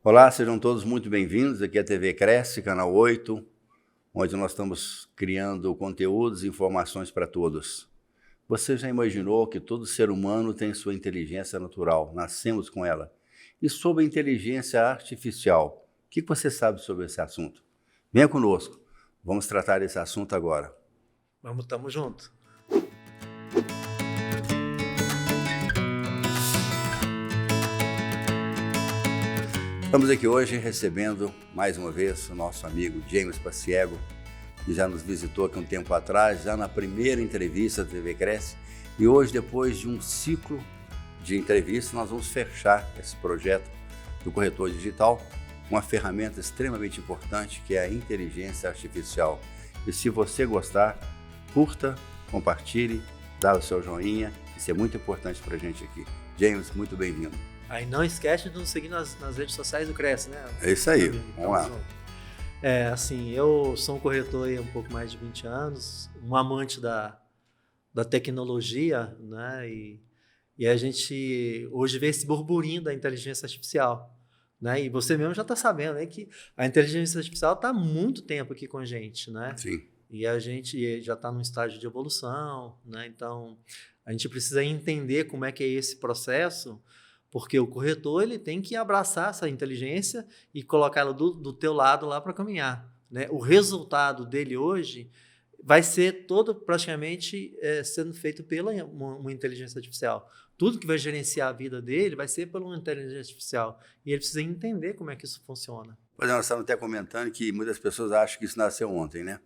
Olá, sejam todos muito bem-vindos. Aqui é a TV Cresce, canal 8, onde nós estamos criando conteúdos e informações para todos. Você já imaginou que todo ser humano tem sua inteligência natural, nascemos com ela? E sobre a inteligência artificial, o que você sabe sobre esse assunto? Venha conosco, vamos tratar desse assunto agora. Vamos, tamo junto. Estamos aqui hoje recebendo, mais uma vez, o nosso amigo James Paciego, que já nos visitou aqui um tempo atrás, já na primeira entrevista da TV Cresce. E hoje, depois de um ciclo de entrevistas, nós vamos fechar esse projeto do corretor digital, uma ferramenta extremamente importante que é a inteligência artificial. E se você gostar, curta, compartilhe, dá o seu joinha, isso é muito importante para a gente aqui. James, muito bem-vindo. Aí não esquece de nos seguir nas redes sociais do Cresce, né? É isso aí, vamos lá. Assim, eu sou um corretor há um pouco mais de 20 anos, um amante da tecnologia, né? E a gente hoje vê esse burburinho da inteligência artificial, né? E você mesmo já está sabendo, né, que a inteligência artificial está há muito tempo aqui com a gente, né? Sim. E a gente já está num estágio de evolução, né? Então, a gente precisa entender como é que é esse processo, porque o corretor ele tem que abraçar essa inteligência e colocá-la do teu lado lá para caminhar, né? O resultado dele hoje vai ser todo praticamente sendo feito pela uma inteligência artificial. Tudo que vai gerenciar a vida dele vai ser por uma inteligência artificial. E ele precisa entender como é que isso funciona. Pois é, nós estamos até comentando que muitas pessoas acham que isso nasceu ontem, né?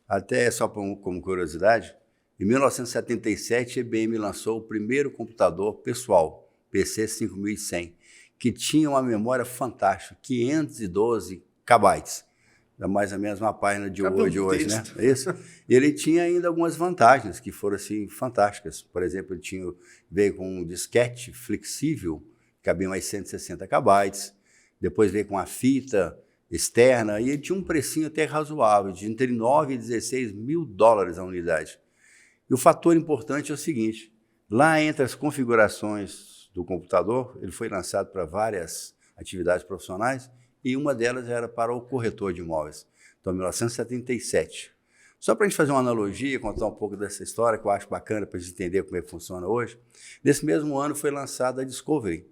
Até só como curiosidade, em 1977 a IBM lançou o primeiro computador pessoal, PC 5100, que tinha uma memória fantástica, 512 KB, mais ou menos uma página de hoje, né? É isso? E ele tinha ainda algumas vantagens que foram assim fantásticas. Por exemplo, ele veio com um disquete flexível, cabia mais 160 KB, depois veio com a fita externa e ele tinha um precinho até razoável, de entre 9 e 16 mil dólares a unidade. E o fator importante é o seguinte, lá entre as configurações do computador, ele foi lançado para várias atividades profissionais e uma delas era para o corretor de imóveis. Então, 1977. Só para a gente fazer uma analogia, contar um pouco dessa história, que eu acho bacana para a gente entender como é que funciona hoje, nesse mesmo ano foi lançada a Discovery.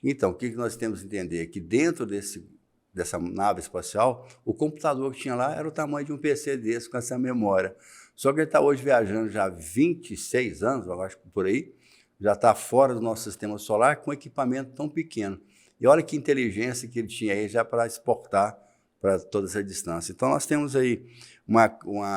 Então, o que nós temos que entender? Que dentro dessa nave espacial, o computador que tinha lá era o tamanho de um PC desse, com essa memória. Só que ele está hoje viajando já há 26 anos, eu acho que por aí, já está fora do nosso sistema solar com um equipamento tão pequeno. E olha que inteligência que ele tinha aí já para exportar para toda essa distância. Então, nós temos aí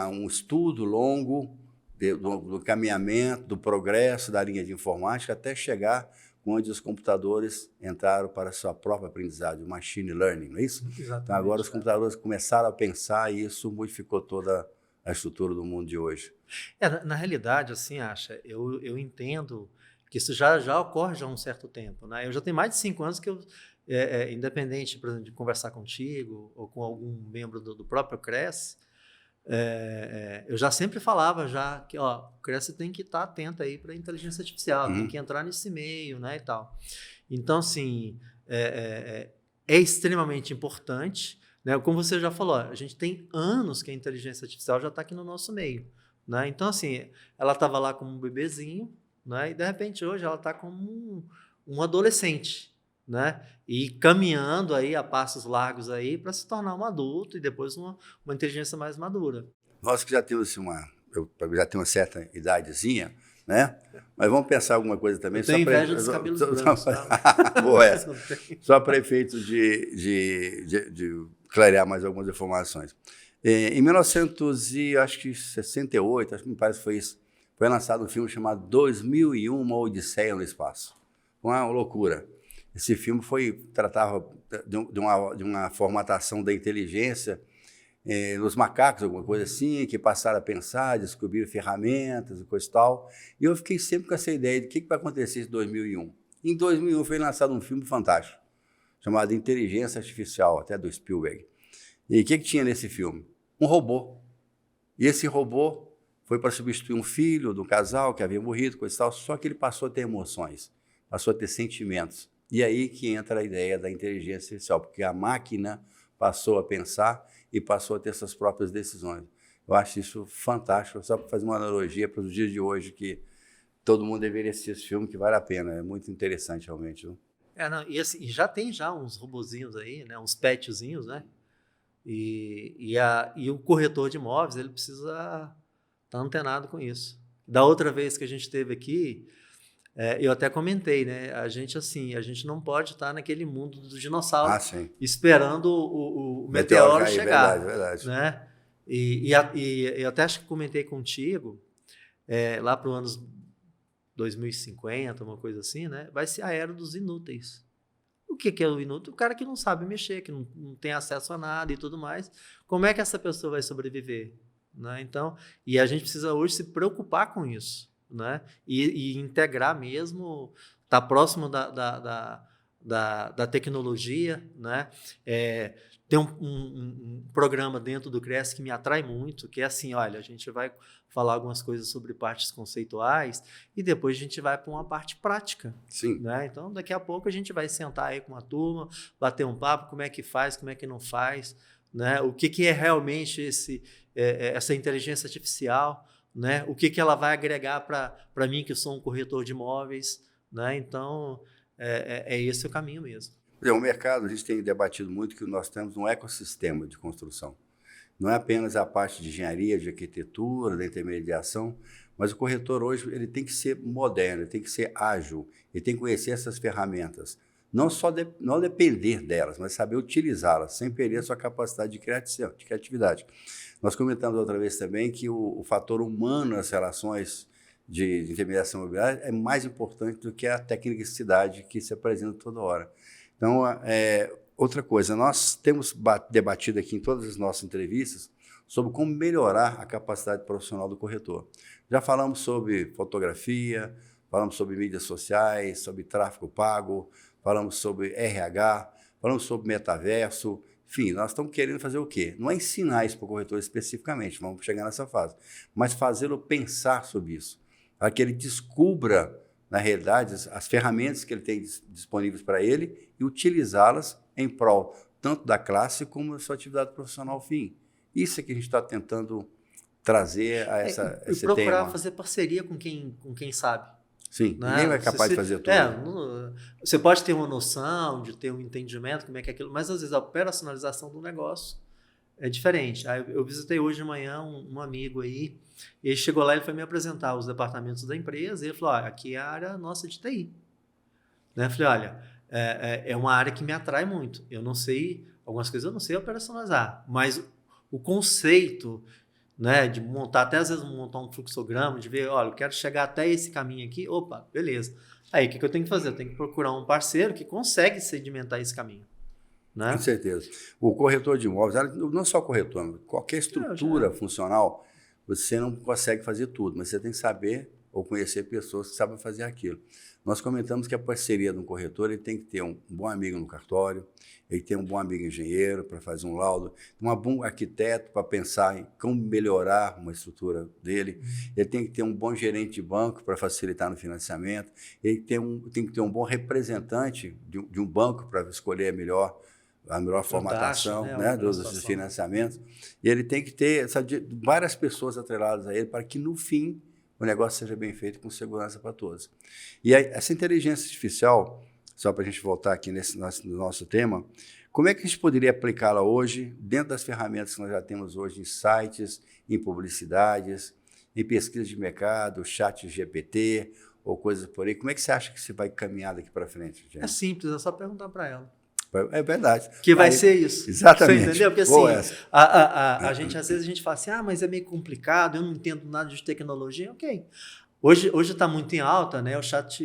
um estudo longo do caminhamento, do progresso da linha de informática até chegar onde os computadores entraram para a sua própria aprendizagem, o machine learning, não é isso? Exatamente. Então, agora os computadores começaram a pensar e isso modificou toda a estrutura do mundo de hoje. Na realidade, assim, eu entendo que isso já ocorre já há um certo tempo, né? Eu já tenho mais de 5 anos que eu, independente, por exemplo, de conversar contigo ou com algum membro do próprio Cresce, eu já sempre falava já que o Cresce tem que estar atento aí para a inteligência artificial, tem que entrar nesse meio, né, e tal. Então, assim, é extremamente importante, né? Como você já falou, a gente tem anos que a inteligência artificial já está aqui no nosso meio, né? Então, assim, ela estava lá como um bebezinho, né? E de repente hoje ela está como um adolescente, né? E caminhando aí a passos largos aí para se tornar um adulto e depois uma inteligência mais madura. Nós que já temos eu já tenho uma certa idadezinha, né? Mas vamos pensar alguma coisa também. Eu tenho inveja dos cabelos brancos. Boa essa. Só para efeito de clarear mais algumas informações. Em 1968, acho que me parece que foi isso, foi lançado um filme chamado 2001, Uma Odisseia no Espaço. Uma loucura. Esse filme tratava de uma formatação da inteligência nos macacos, alguma coisa assim, que passaram a pensar, descobriram ferramentas e coisa e tal. E eu fiquei sempre com essa ideia de o que vai acontecer em 2001. Em 2001 foi lançado um filme fantástico, chamado Inteligência Artificial, até do Spielberg. E o que tinha nesse filme? Um robô. E esse robô foi para substituir um filho do casal que havia morrido, coisa e tal, só que ele passou a ter emoções, passou a ter sentimentos. E aí que entra a ideia da inteligência artificial, porque a máquina passou a pensar e passou a ter suas próprias decisões. Eu acho isso fantástico, só para fazer uma analogia para os dias de hoje, que todo mundo deveria assistir esse filme, que vale a pena, é muito interessante realmente. Viu? Não, e assim, já tem já uns robozinhos aí, né, uns petzinhos, né? E o corretor de imóveis, ele precisa estar antenado com isso. Da outra vez que a gente esteve aqui, eu até comentei, né? A gente não pode estar naquele mundo do dinossauro esperando o meteoro chegar, verdade. Né? E eu até acho que comentei contigo, lá para os anos 2050, uma coisa assim, né? Vai ser a era dos inúteis. O que é o inútil? O cara que não sabe mexer, que não tem acesso a nada e tudo mais. Como é que essa pessoa vai sobreviver? Né? Então, e a gente precisa hoje se preocupar com isso, né? E integrar mesmo, estar próximo da tecnologia, né? Tem um programa dentro do Cresce que me atrai muito, que é assim, olha, a gente vai falar algumas coisas sobre partes conceituais e depois a gente vai para uma parte prática. Sim. Né? Então, daqui a pouco a gente vai sentar aí com uma turma, bater um papo, como é que faz, como é que não faz, né? O que é realmente essa inteligência artificial, né? O que ela vai agregar para mim, que sou um corretor de imóveis, né? Então, esse o caminho mesmo. O mercado, a gente tem debatido muito que nós temos um ecossistema de construção. Não é apenas a parte de engenharia, de arquitetura, da intermediação, mas o corretor hoje ele tem que ser moderno, ele tem que ser ágil, ele tem que conhecer essas ferramentas. Não só não depender delas, mas saber utilizá-las, sem perder a sua capacidade de criatividade. Nós comentamos outra vez também que o fator humano nas relações de intermediação imobiliária é mais importante do que a tecnicidade que se apresenta toda hora. Então, outra coisa, nós temos debatido aqui em todas as nossas entrevistas sobre como melhorar a capacidade profissional do corretor. Já falamos sobre fotografia, falamos sobre mídias sociais, sobre tráfego pago, falamos sobre RH, falamos sobre metaverso. Enfim, nós estamos querendo fazer o quê? Não é ensinar isso para o corretor especificamente, vamos chegar nessa fase, mas fazê-lo pensar sobre isso, para que ele descubra, na realidade, as ferramentas que ele tem disponíveis para ele e utilizá-las em prol tanto da classe como da sua atividade profissional fim. Isso é que a gente está tentando trazer a esse tema. E procurar fazer parceria com quem sabe. Sim, né? Ninguém é capaz de fazer tudo. Você pode ter uma noção, de ter um entendimento, como é que é aquilo, mas às vezes a operacionalização do negócio é diferente. Eu visitei hoje de manhã um amigo aí, e ele chegou lá e foi me apresentar os departamentos da empresa, e ele falou, aqui é a área nossa de TI. Né? Eu falei, olha, é uma área que me atrai muito. Eu não sei, algumas coisas eu não sei operacionalizar, mas o conceito, né, de montar, até às vezes montar um fluxograma, de ver, olha, eu quero chegar até esse caminho aqui, opa, beleza. Aí, o que eu tenho que fazer? Eu tenho que procurar um parceiro que consegue sedimentar esse caminho. Né? Com certeza. O corretor de imóveis, não só corretor, qualquer estrutura funcional, você não consegue fazer tudo, mas você tem que saber ou conhecer pessoas que sabem fazer aquilo. Nós comentamos que a parceria de um corretor, ele tem que ter um bom amigo no cartório, ele tem um bom amigo engenheiro para fazer um laudo, um bom arquiteto para pensar em como melhorar uma estrutura dele, ele tem que ter um bom gerente de banco para facilitar no financiamento, ele tem que ter um bom representante de um banco para escolher a melhor formatação, né, dos financiamentos, e ele tem que ter várias pessoas atreladas a ele para que, no fim, o negócio seja bem feito com segurança para todos. E essa inteligência artificial, só para a gente voltar aqui no nosso tema, como é que a gente poderia aplicá-la hoje, dentro das ferramentas que nós já temos hoje em sites, em publicidades, em pesquisa de mercado, chat GPT ou coisas por aí? Como é que você acha que você vai caminhar daqui para frente, gente? É simples, é só perguntar para ela. É verdade. Que vai ser isso. Exatamente. Você entendeu? Porque assim, a gente, às vezes a gente fala assim, mas é meio complicado, eu não entendo nada de tecnologia. Ok. Hoje está muito em alta, né, o chat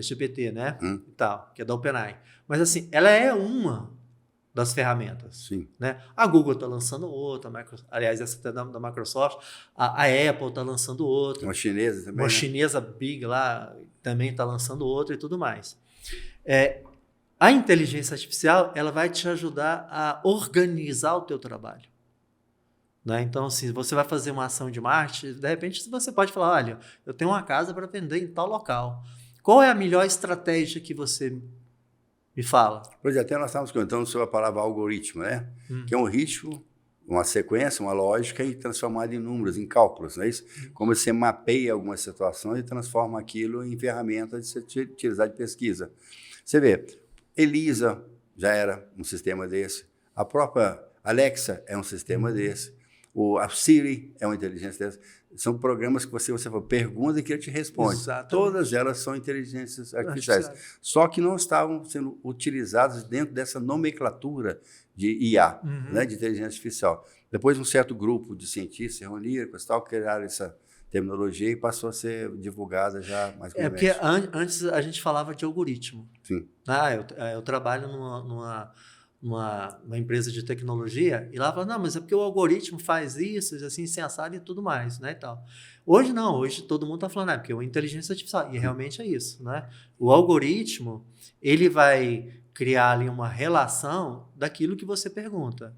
GPT, né? E tal, que é da OpenAI. Mas assim, ela é uma das ferramentas. Sim. Né? A Google está lançando outra, aliás, essa até da Microsoft, a Apple está lançando outra. Uma chinesa também. Uma chinesa big lá também está lançando outra e tudo mais. A inteligência artificial, ela vai te ajudar a organizar o teu trabalho. Né? Então, assim, você vai fazer uma ação de marketing, de repente você pode falar, olha, eu tenho uma casa para vender em tal local. Qual é a melhor estratégia que você me fala? Pois é, até nós estávamos comentando sobre a palavra algoritmo, né? Que é um ritmo, uma sequência, uma lógica e transformada em números, em cálculos, não é isso? Como você mapeia algumas situações e transforma aquilo em ferramenta de se utilizar de pesquisa. Você vê, Elisa já era um sistema desse, a própria Alexa é um sistema desse, a Siri é uma inteligência dessa. São programas que você fala, pergunta e que ele te responde. Exatamente. Todas elas são inteligências artificiais. Só que não estavam sendo utilizadas dentro dessa nomenclatura de IA, né, de inteligência artificial. Depois, um certo grupo de cientistas se reuniram, criaram essa terminologia e passou a ser divulgada já mais comumente. Porque antes a gente falava de algoritmo. Sim. Eu trabalho numa empresa de tecnologia e lá fala, não, mas é porque o algoritmo faz isso, assim, sensado e tudo mais, né, e tal. Hoje não, hoje todo mundo está falando, porque é uma inteligência artificial, e realmente é isso, né? O algoritmo, ele vai criar ali uma relação daquilo que você pergunta.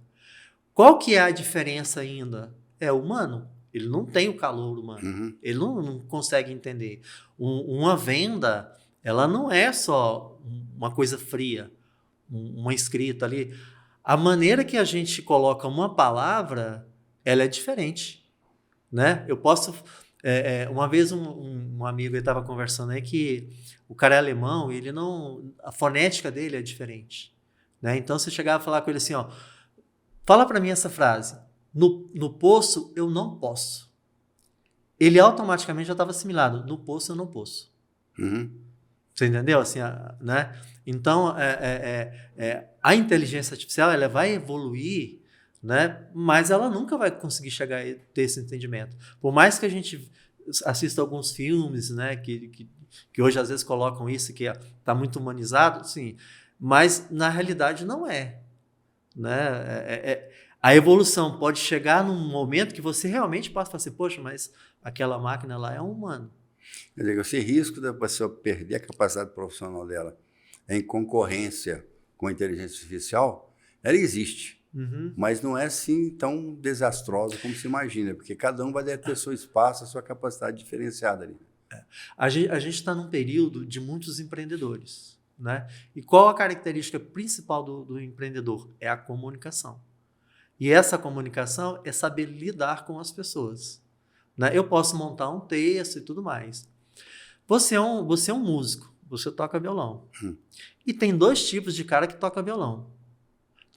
Qual que é a diferença ainda? É o humano. Ele não tem o calor humano. Ele não consegue entender. Uma venda, ela não é só uma coisa fria, uma escrita ali. A maneira que a gente coloca uma palavra, ela é diferente, né? Eu posso... uma vez um amigo estava conversando aí que o cara é alemão e a fonética dele é diferente, né? Então, você chegava a falar com ele assim, ó, fala para mim essa frase, no poço eu não posso. Ele automaticamente já estava assimilado, no poço eu não posso. Você entendeu? Assim, né? Então, a inteligência artificial ela vai evoluir, né? Mas ela nunca vai conseguir chegar a ter esse entendimento. Por mais que a gente assista alguns filmes, né? Que hoje às vezes colocam isso, que está muito humanizado, sim, mas na realidade não é. Né? A evolução pode chegar num momento que você realmente passa a falar assim, poxa, mas aquela máquina lá é um humano. Quer dizer, esse risco da pessoa perder a capacidade profissional dela em concorrência com a inteligência artificial, ela existe. Mas não é assim tão desastrosa como se imagina, porque cada um vai ter seu espaço, a sua capacidade diferenciada ali. A gente está num período de muitos empreendedores, né? E qual a característica principal do empreendedor? É a comunicação. E essa comunicação é saber lidar com as pessoas. Né? Eu posso montar um texto e tudo mais. Você é um músico, você toca violão. E tem dois tipos de cara que toca violão.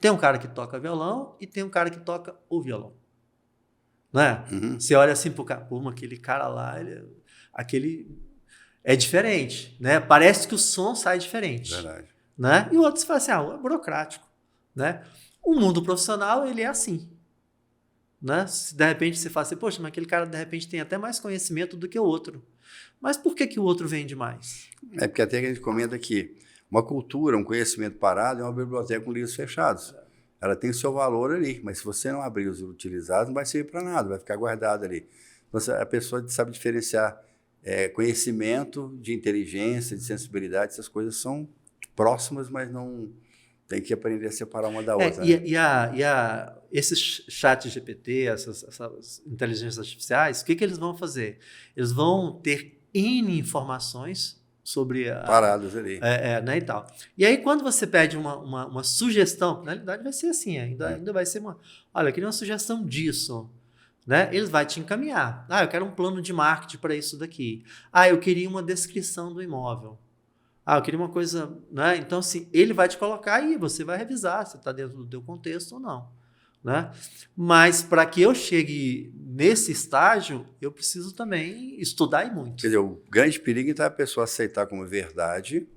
Tem um cara que toca violão e tem um cara que toca o violão. Né? Você olha assim pro cara, pô, aquele cara lá, aquele é diferente, né? Parece que o som sai diferente. Verdade. Né? E o outro você fala assim, é burocrático. Né? O mundo profissional, ele é assim. Né? Se de repente você fala assim, poxa, mas aquele cara de repente tem até mais conhecimento do que o outro. Mas por que o outro vende mais? É porque até que a gente comenta que uma cultura, um conhecimento parado é uma biblioteca com livros fechados. Ela tem seu valor ali, mas se você não abrir os utilizados, não vai servir para nada, vai ficar guardado ali. Então, a pessoa sabe diferenciar conhecimento de inteligência, de sensibilidade, essas coisas são próximas, mas não tem que aprender a separar uma da outra. Esses chat GPT, essas inteligências artificiais, o que eles vão fazer? Eles vão ter N informações sobre parados ali. Né, e tal. E aí, quando você pede uma sugestão, na realidade vai ser assim, ainda vai ser olha, eu queria uma sugestão disso. Né? Ele vai te encaminhar. Eu quero um plano de marketing para isso daqui. Eu queria uma descrição do imóvel. Eu queria uma coisa... Né? Então, assim, ele vai te colocar e você vai revisar se está dentro do teu contexto ou não. Né? Mas, para que eu chegue nesse estágio, eu preciso também estudar e muito. Quer dizer, o grande perigo é a pessoa aceitar como verdade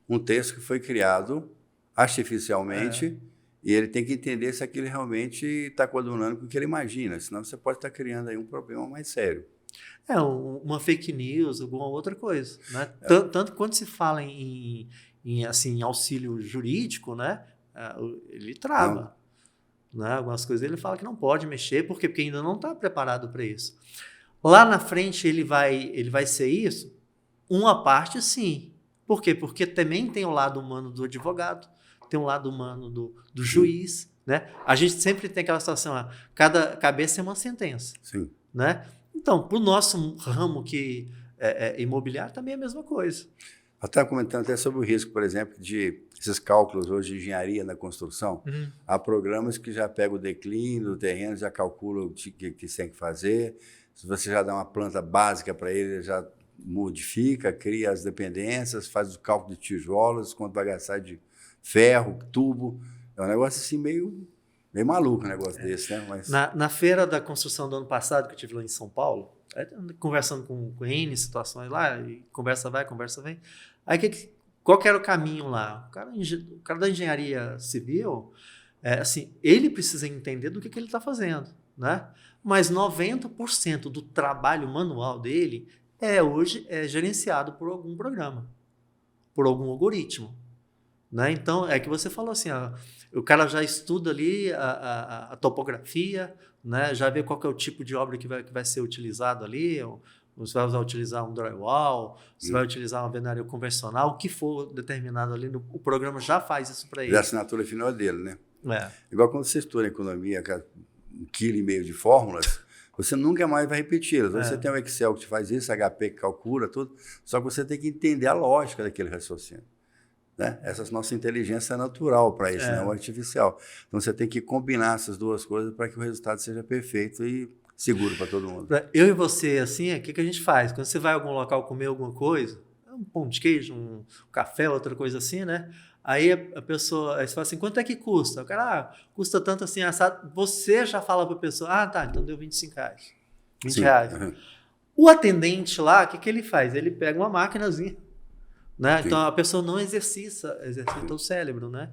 um texto que foi criado artificialmente e ele tem que entender se aquilo realmente está coadunando com o que ele imagina, senão você pode estar criando aí um problema mais sério. Uma fake news, alguma outra coisa. Né? Tanto quando se fala em auxílio jurídico, né? Ele trava. Né? Algumas coisas ele fala que não pode mexer, porque ainda não está preparado para isso. Lá na frente ele vai ser isso? Uma parte sim. Por quê? Porque também tem o lado humano do advogado, tem o lado humano do juiz. Né? A gente sempre tem aquela situação, cada cabeça é uma sentença. Sim. Né? Então, para o nosso ramo que imobiliário também é a mesma coisa. Eu estava comentando até sobre o risco, por exemplo, de esses cálculos hoje de engenharia na construção. Há programas que já pegam o declínio do terreno, já calculam o que você tem que fazer. Se você já dá uma planta básica para ele já modifica, cria as dependências, faz o cálculo de tijolos, quanto vai gastar de ferro, tubo. É um negócio assim meio maluco um negócio desse, né? Mas... Na feira da construção do ano passado, que eu tive lá em São Paulo, conversando com N situações lá, e conversa vai, conversa vem. Aí qual que era o caminho lá? O cara da engenharia civil, assim, ele precisa entender do que ele está fazendo, né? Mas 90% do trabalho manual dele hoje é gerenciado por algum programa, por algum algoritmo. Né? Então, é que você falou assim, o cara já estuda ali a topografia, né? Já vê qual que é o tipo de obra que vai ser utilizado ali, você vai utilizar um drywall, você vai utilizar uma alvenaria convencional, o que for determinado ali, o programa já faz isso para ele. A assinatura final dele, né? Igual quando você estuda economia, 1,5 kg de fórmulas, você nunca mais vai repeti-las. Você tem o Excel que te faz isso, HP que calcula tudo, só que você tem que entender a lógica daquele raciocínio. Né? Essa nossa inteligência é natural para isso, não é artificial. Então você tem que combinar essas duas coisas para que o resultado seja perfeito e seguro para todo mundo. Eu e você, assim, o que a gente faz? Quando você vai a algum local comer alguma coisa, um pão de queijo, um café, outra coisa assim, né? Aí a pessoa, aí você fala assim, quanto é que custa? O cara, custa tanto assim, assado. Você já fala para a pessoa, tá, então deu R$25. R$20. O atendente lá, o que ele faz? Ele pega uma maquinazinha, né? Então a pessoa não exercita o cérebro, né?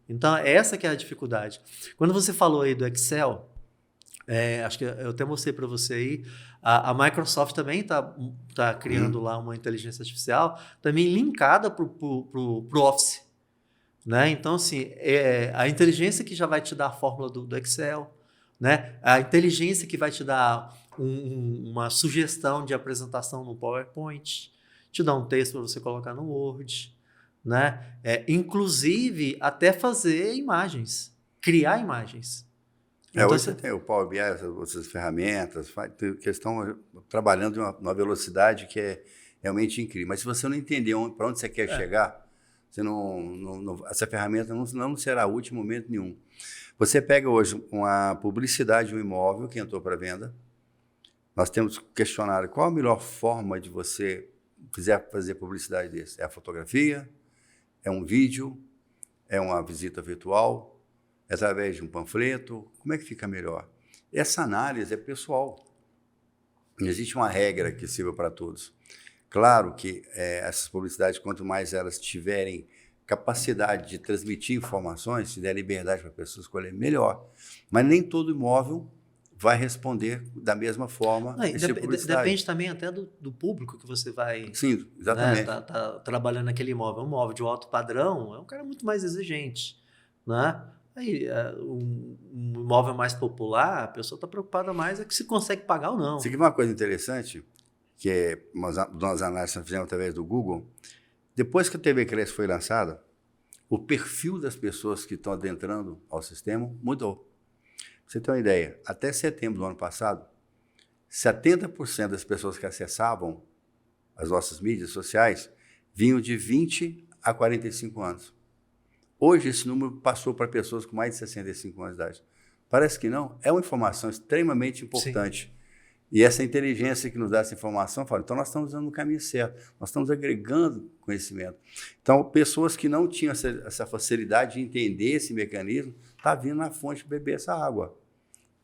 Então essa que é a dificuldade. Quando você falou aí do Excel, acho que eu até mostrei para você aí, a Microsoft também tá criando lá uma inteligência artificial também linkada pro Office, né? Então assim, a inteligência que já vai te dar a fórmula do Excel, né? A inteligência que vai te dar uma sugestão de apresentação no PowerPoint, te dar um texto para você colocar no Word, né? Inclusive até fazer imagens, criar imagens. Então, hoje você tem o Power BI, essas ferramentas, que estão trabalhando numa velocidade que é realmente incrível. Mas se você não entender para onde você quer chegar, você essa ferramenta não será útil em momento nenhum. Você pega hoje uma publicidade de um imóvel que entrou para venda, nós temos questionário qual a melhor forma de você quiser fazer publicidade desse. É a fotografia? É um vídeo? É uma visita virtual? É através de um panfleto? Como é que fica melhor? Essa análise é pessoal. Não existe uma regra que sirva para todos. Claro que essas publicidades, quanto mais elas tiverem capacidade de transmitir informações, se der liberdade para a pessoa escolher, melhor. Mas nem todo imóvel vai responder da mesma forma. Depende também até do público que você vai... Sim, exatamente. Né, tá trabalhando naquele imóvel. Um imóvel de alto padrão é um cara muito mais exigente, né? Aí, um imóvel mais popular, a pessoa está preocupada mais que se consegue pagar ou não. Você quer uma coisa interessante, que é umas análises que nós fizemos através do Google. Depois que a TV Cresce foi lançada, o perfil das pessoas que estão adentrando ao sistema mudou. Pra você ter uma ideia, até setembro do ano passado, 70% das pessoas que acessavam as nossas mídias sociais vinham de 20 a 45 anos. Hoje, esse número passou para pessoas com mais de 65 anos de idade. Parece que não. É uma informação extremamente importante. Sim. E essa inteligência que nos dá essa informação, fala, então nós estamos usando no caminho certo. Nós estamos agregando conhecimento. Então, pessoas que não tinham essa facilidade de entender esse mecanismo, tá vindo na fonte beber essa água.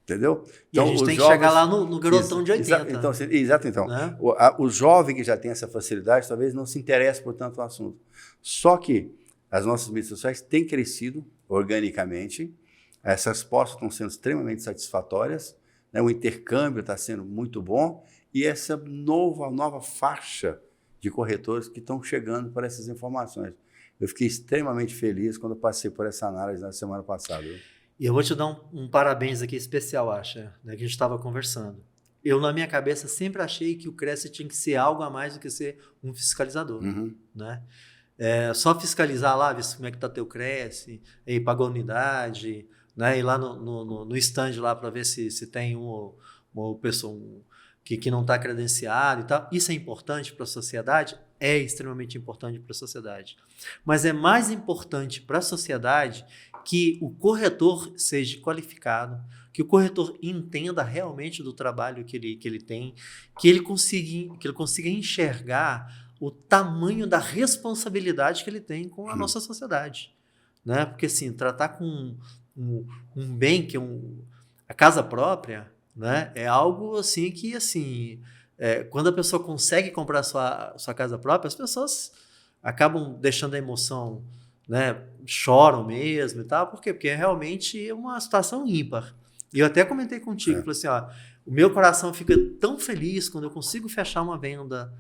Entendeu? Então, e a gente tem que chegar lá no garotão de 80. Então, né? O jovem que já tem essa facilidade, talvez não se interesse por tanto no assunto. Só que as nossas mídias sociais têm crescido organicamente, essas respostas estão sendo extremamente satisfatórias, né? O intercâmbio está sendo muito bom e essa nova faixa de corretores que estão chegando para essas informações. Eu fiquei extremamente feliz quando eu passei por essa análise na semana passada. E eu vou te dar um parabéns aqui especial, Acha, né, que a gente estava conversando. Eu, na minha cabeça, sempre achei que o Cresce tinha que ser algo a mais do que ser um fiscalizador. Né? Só fiscalizar lá, ver como é que está teu Cresce, aí pagar ir lá no stand lá para ver se tem uma pessoa, que não está credenciado e tal. Isso é importante para a sociedade? É extremamente importante para a sociedade. Mas é mais importante para a sociedade que o corretor seja qualificado, que o corretor entenda realmente do trabalho que ele tem, que ele consiga enxergar o tamanho da responsabilidade que ele tem com a nossa sociedade. Né? Porque, assim, tratar com um bem que a casa própria, né, é algo assim que, assim, quando a pessoa consegue comprar sua casa própria, as pessoas acabam deixando a emoção, né, choram mesmo e tal. Por quê? Porque é realmente uma situação ímpar. E eu até comentei contigo, falei assim, ó, o meu coração fica tão feliz quando eu consigo fechar uma venda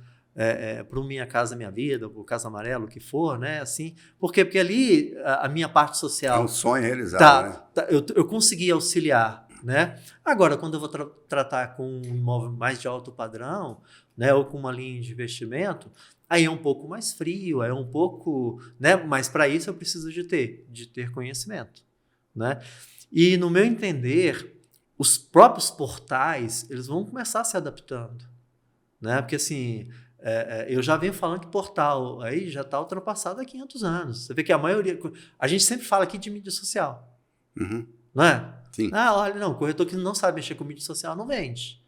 para o Minha Casa Minha Vida, para o Casa Amarelo, o que for, né? Assim, por quê? Porque ali a minha parte social... É um sonho realizado, né? Eu consegui auxiliar, né? Agora, quando eu vou tratar com um imóvel mais de alto padrão, né, ou com uma linha de investimento, aí é um pouco mais frio, é um pouco... né? Mas para isso eu preciso de ter conhecimento, né? E, no meu entender, os próprios portais eles vão começar se adaptando, né? Porque, assim... eu já venho falando que portal aí já está ultrapassado há 500 anos. Você vê que a maioria... A gente sempre fala aqui de mídia social. Uhum. Não é? Sim. Olha, não, o corretor que não sabe mexer com mídia social não vende.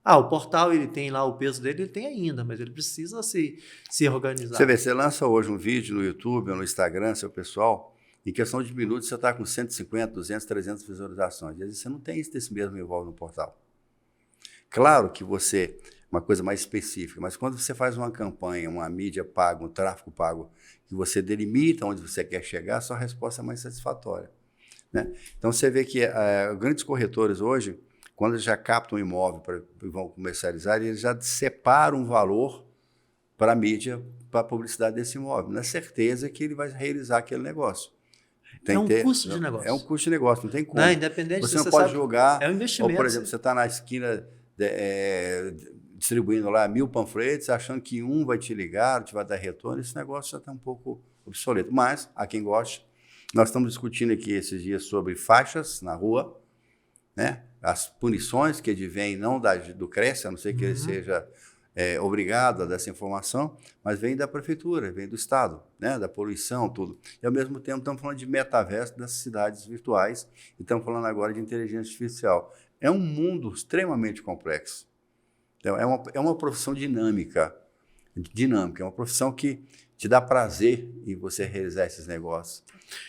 O portal, ele tem lá o peso dele, ele tem ainda, mas ele precisa se organizar. Você vê, você lança hoje um vídeo no YouTube ou no Instagram, seu pessoal, em questão de minutos você está com 150, 200, 300 visualizações. Às vezes você não tem isso desse mesmo envolve no portal. Claro que você... uma coisa mais específica, mas quando você faz uma campanha, uma mídia paga, um tráfego pago, que você delimita onde você quer chegar, a sua resposta é mais satisfatória. Né? Então, você vê que grandes corretores hoje, quando eles já captam um imóvel e vão comercializar, eles já separam um valor para a mídia, para a publicidade desse imóvel, na certeza que ele vai realizar aquele negócio. Custo de negócio. É um custo de negócio, não tem como. Não, independente, você não pode jogar, é um investimento. ou, por exemplo, você está na esquina... distribuindo lá 1000 panfletos, achando que um vai te ligar, te vai dar retorno, esse negócio já está um pouco obsoleto. Mas, a quem goste, nós estamos discutindo aqui esses dias sobre faixas na rua, né? As punições que advêm não do CRES, a não ser que ele seja obrigado a dar essa informação, mas vem da prefeitura, vem do Estado, né? Da poluição, tudo. E, ao mesmo tempo, estamos falando de metaverso das cidades virtuais e estamos falando agora de inteligência artificial. É um mundo extremamente complexo. Então, é uma profissão dinâmica, é uma profissão que te dá prazer em você realizar esses negócios.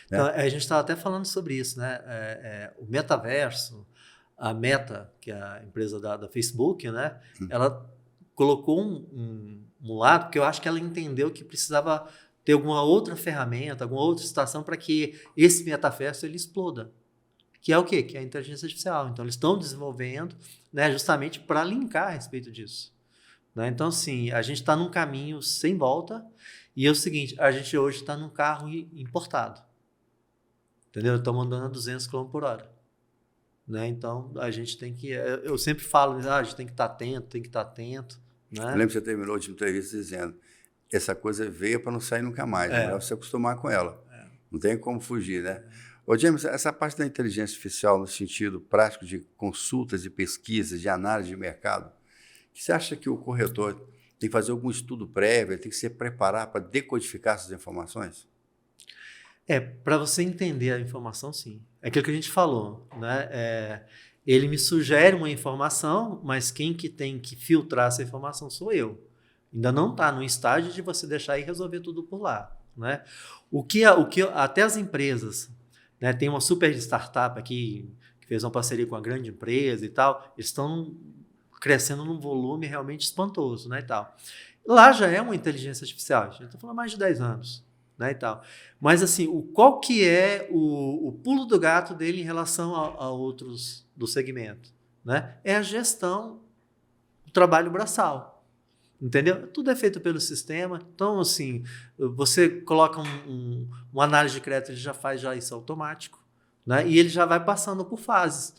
Né? Então, a gente estava até falando sobre isso, né? O metaverso, a Meta, que é a empresa da Facebook, né? Ela colocou um lado, porque eu acho que ela entendeu que precisava ter alguma outra ferramenta, alguma outra situação para que esse metaverso ele exploda. Que é o quê? Que é a inteligência artificial. Então, eles estão desenvolvendo, né, justamente para linkar a respeito disso. Né? Então, assim, a gente está num caminho sem volta e é o seguinte, a gente hoje está num carro importado. Entendeu? Estamos andando a 200 km por hora. Né? Então, a gente tem que... Eu sempre falo, a gente tem que estar atento, Né? Eu lembro que você terminou a última entrevista dizendo essa coisa veio para não sair nunca mais. É melhor você acostumar com ela. Não tem como fugir, né? Ô, James, essa parte da inteligência artificial no sentido prático de consultas, de pesquisas, de análise de mercado, você acha que o corretor tem que fazer algum estudo prévio, tem que se preparar para decodificar essas informações? Para você entender a informação, sim. É aquilo que a gente falou, né? Ele me sugere uma informação, mas quem que tem que filtrar essa informação sou eu. Ainda não está no estágio de você deixar e resolver tudo por lá, né? Até as empresas... Né, tem uma super startup aqui que fez uma parceria com uma grande empresa e tal. Eles estão crescendo num volume realmente espantoso, né, e tal. Lá já é uma inteligência artificial. A gente está falando há mais de 10 anos, né, e tal. Mas, assim, qual que é o pulo do gato dele em relação a outros do segmento? Né? É a gestão do trabalho braçal. Entendeu? Tudo é feito pelo sistema. Então, assim, você coloca uma análise de crédito, ele já faz isso automático, né? E ele já vai passando por fases.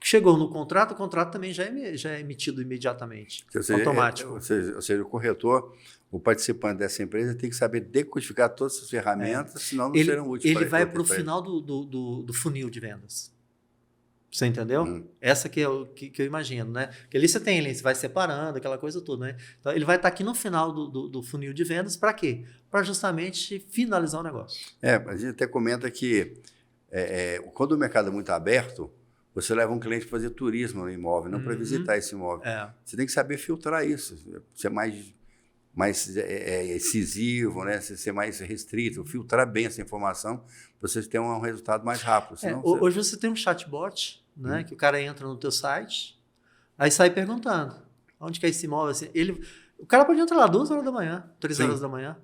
Chegou no contrato, o contrato também já é emitido imediatamente, automático. Ou seja, o corretor, o participante dessa empresa tem que saber decodificar todas as ferramentas, senão não serão úteis. Ele vai para o final do funil de vendas. Você entendeu? Essa que é o que eu imagino, né? Porque ali você vai separando, aquela coisa toda, né? Então, ele vai estar aqui no final do funil de vendas para quê? Para justamente finalizar o negócio. A gente até comenta que quando o mercado é muito aberto, você leva um cliente para fazer turismo no imóvel, não para visitar esse imóvel. Você tem que saber filtrar isso, ser mais incisivo, né? Ser mais restrito, filtrar bem essa informação para você ter um resultado mais rápido. Hoje você tem um chatbot, né? Que o cara entra no teu site, aí sai perguntando onde que é esse imóvel. Assim, o cara pode entrar lá 2 horas da manhã, 3 horas da manhã.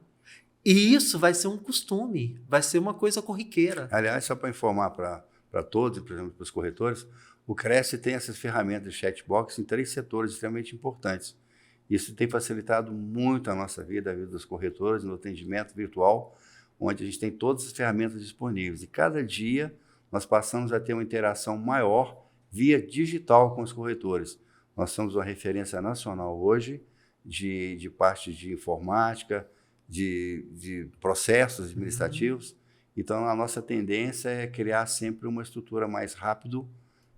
E isso vai ser um costume, vai ser uma coisa corriqueira. Aliás, só para informar para todos, por exemplo, para os corretores, o Cresce tem essas ferramentas de chatbox em 3 setores extremamente importantes. Isso tem facilitado muito a nossa vida, a vida dos corretores, no atendimento virtual, onde a gente tem todas as ferramentas disponíveis. E cada dia nós passamos a ter uma interação maior via digital com os corretores. Nós somos uma referência nacional hoje de parte de informática, de processos administrativos. Então, a nossa tendência é criar sempre uma estrutura mais rápida,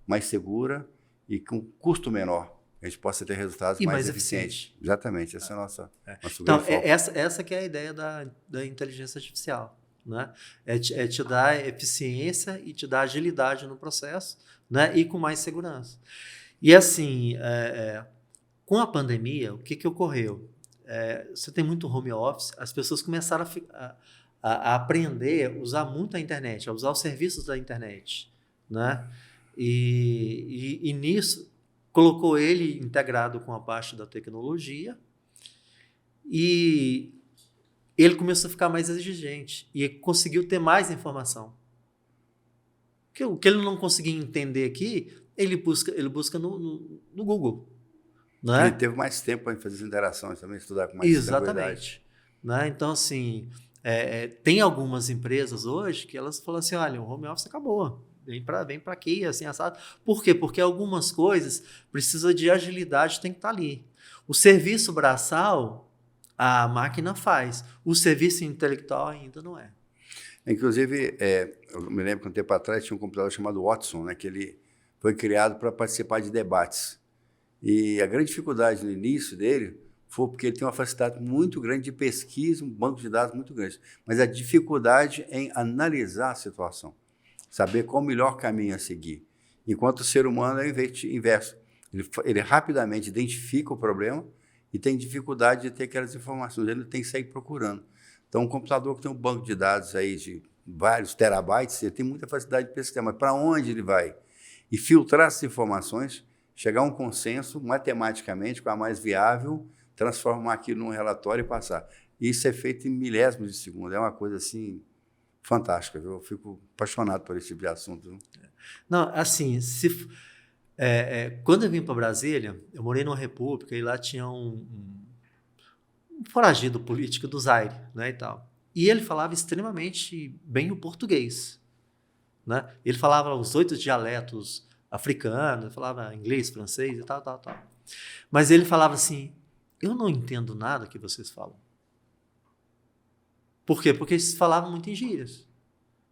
mais segura e com custo menor. A gente possa ter resultados mais eficientes. Exatamente, essa é a nosso então, grande foco. Essa que é a ideia da inteligência artificial. Né? É te dar eficiência e te dar agilidade no processo, né? E com mais segurança. E assim, com a pandemia, o que ocorreu? Você tem muito home office, as pessoas começaram a aprender a usar muito a internet, a usar os serviços da internet. Né? E nisso, colocou ele integrado com a parte da tecnologia e ele começou a ficar mais exigente e conseguiu ter mais informação. O que ele não conseguia entender aqui, ele busca no Google. Né? Ele teve mais tempo para fazer as interações também, estudar com mais Exatamente. Né? Então, assim, tem algumas empresas hoje que elas falam assim, olha, o home office acabou. Vem para aqui, assim, assado. Por quê? Porque algumas coisas precisam de agilidade, tem que estar ali. O serviço braçal, a máquina faz. O serviço intelectual ainda não é. Inclusive, eu me lembro que um tempo atrás tinha um computador chamado Watson, né, que ele foi criado para participar de debates. E a grande dificuldade no início dele foi porque ele tem uma facilidade muito grande de pesquisa, um banco de dados muito grande. Mas a dificuldade em analisar a situação. Saber qual o melhor caminho a seguir. Enquanto o ser humano é o inverso. Ele rapidamente identifica o problema e tem dificuldade de ter aquelas informações. Ele tem que sair procurando. Então, um computador que tem um banco de dados aí de vários terabytes, ele tem muita facilidade de pesquisar. Mas para onde ele vai? E filtrar essas informações, chegar a um consenso matematicamente, com a mais viável, transformar aquilo num relatório e passar. Isso é feito em milésimos de segundo. É uma coisa assim... fantástica, viu? Eu fico apaixonado por esse tipo de assunto. Viu? Não, assim, quando eu vim para Brasília, eu morei numa república e lá tinha um foragido político do Zaire, né, e tal. E ele falava extremamente bem o português. Né? Ele falava os 8 dialetos africanos, ele falava inglês, francês e tal. Mas ele falava assim, eu não entendo nada que vocês falam. Por quê? Porque eles falavam muito em gírias.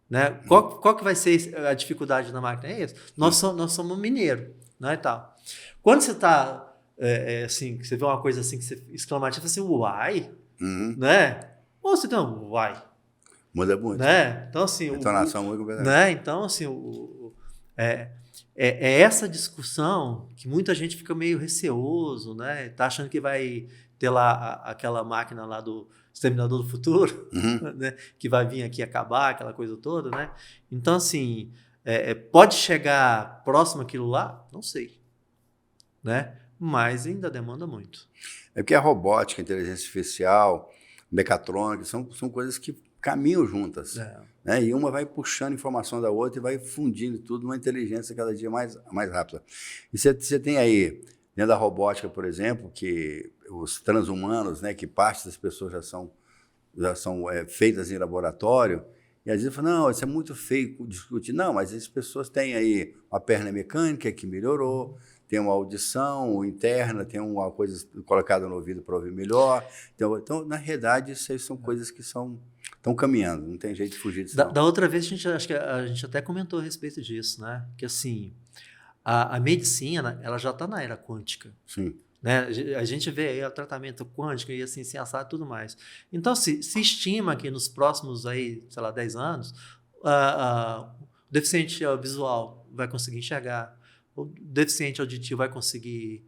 Né? Qual que vai ser a dificuldade da máquina? É isso. Nós somos mineiro. Né, e tal. Quando você está, assim, você vê uma coisa assim, que você exclama, você fala assim, uai, né? Ou você tem um uai. Muda muito. Né? Então, assim... Entonação muito completamente. Né? Então, assim, essa discussão que muita gente fica meio receoso, né? Tá achando que vai ter lá aquela máquina lá do Exterminador do Futuro, né? Que vai vir aqui acabar, aquela coisa toda, né? Então, assim, pode chegar próximo àquilo lá? Não sei, né? Mas ainda demanda muito. É porque a robótica, a inteligência artificial, mecatrônica, são coisas que caminham juntas. Né? E uma vai puxando informação da outra e vai fundindo tudo numa inteligência cada dia mais rápida. E você tem aí, dentro da robótica, por exemplo, que os transhumanos, né, que parte das pessoas já são feitas em laboratório, e às vezes falam, não, isso é muito feio discutir. Não, mas as pessoas têm aí uma perna mecânica que melhorou, tem uma audição interna, tem uma coisa colocada no ouvido para ouvir melhor. Então, na realidade, isso aí são coisas que são estão caminhando, não tem jeito de fugir disso. Da outra vez, acho que a gente até comentou a respeito disso, né? Que assim, a medicina, ela já está na era quântica. Sim. Né? A gente vê aí o tratamento quântico e assim, assado e tudo mais. Então, se estima que nos próximos aí, sei lá, 10 anos, o deficiente visual vai conseguir enxergar, o deficiente auditivo vai conseguir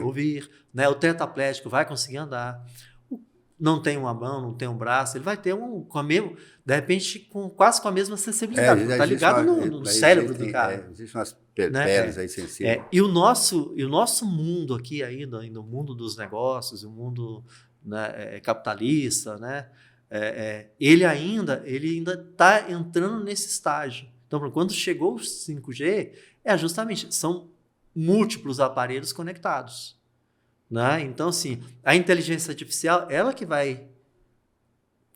ouvir, né? O tetraplégico vai conseguir andar. Não tem uma mão, não tem um braço, ele vai ter de repente, quase com a mesma sensibilidade. Está ligado no cérebro do cara. Existem umas peles aí sensíveis. E o nosso mundo aqui, aí, no mundo dos negócios, o mundo, né, capitalista, né, ele ainda está entrando nesse estágio. Então, quando chegou o 5G, justamente, são múltiplos aparelhos conectados. Né? Então, assim, a inteligência artificial, ela que vai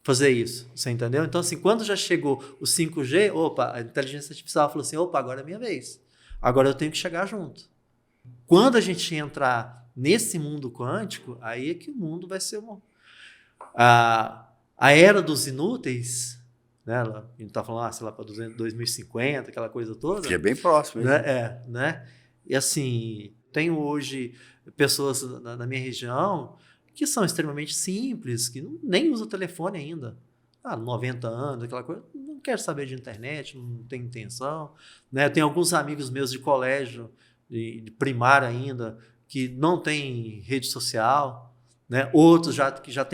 fazer isso, você entendeu? Então, assim, quando já chegou o 5G, a inteligência artificial falou assim, agora é minha vez. Agora eu tenho que chegar junto. Quando a gente entrar nesse mundo quântico, aí é que o mundo vai ser a era dos inúteis, né? A gente está falando, sei lá, para 2050, aquela coisa toda. Que é bem próximo. Né? E assim, tenho hoje pessoas na minha região que são extremamente simples, que nem usam telefone ainda. 90 anos, aquela coisa, não quero saber de internet, não tem intenção. Né? Eu tenho alguns amigos meus de colégio, de primário ainda, que não têm rede social, né? Outros que já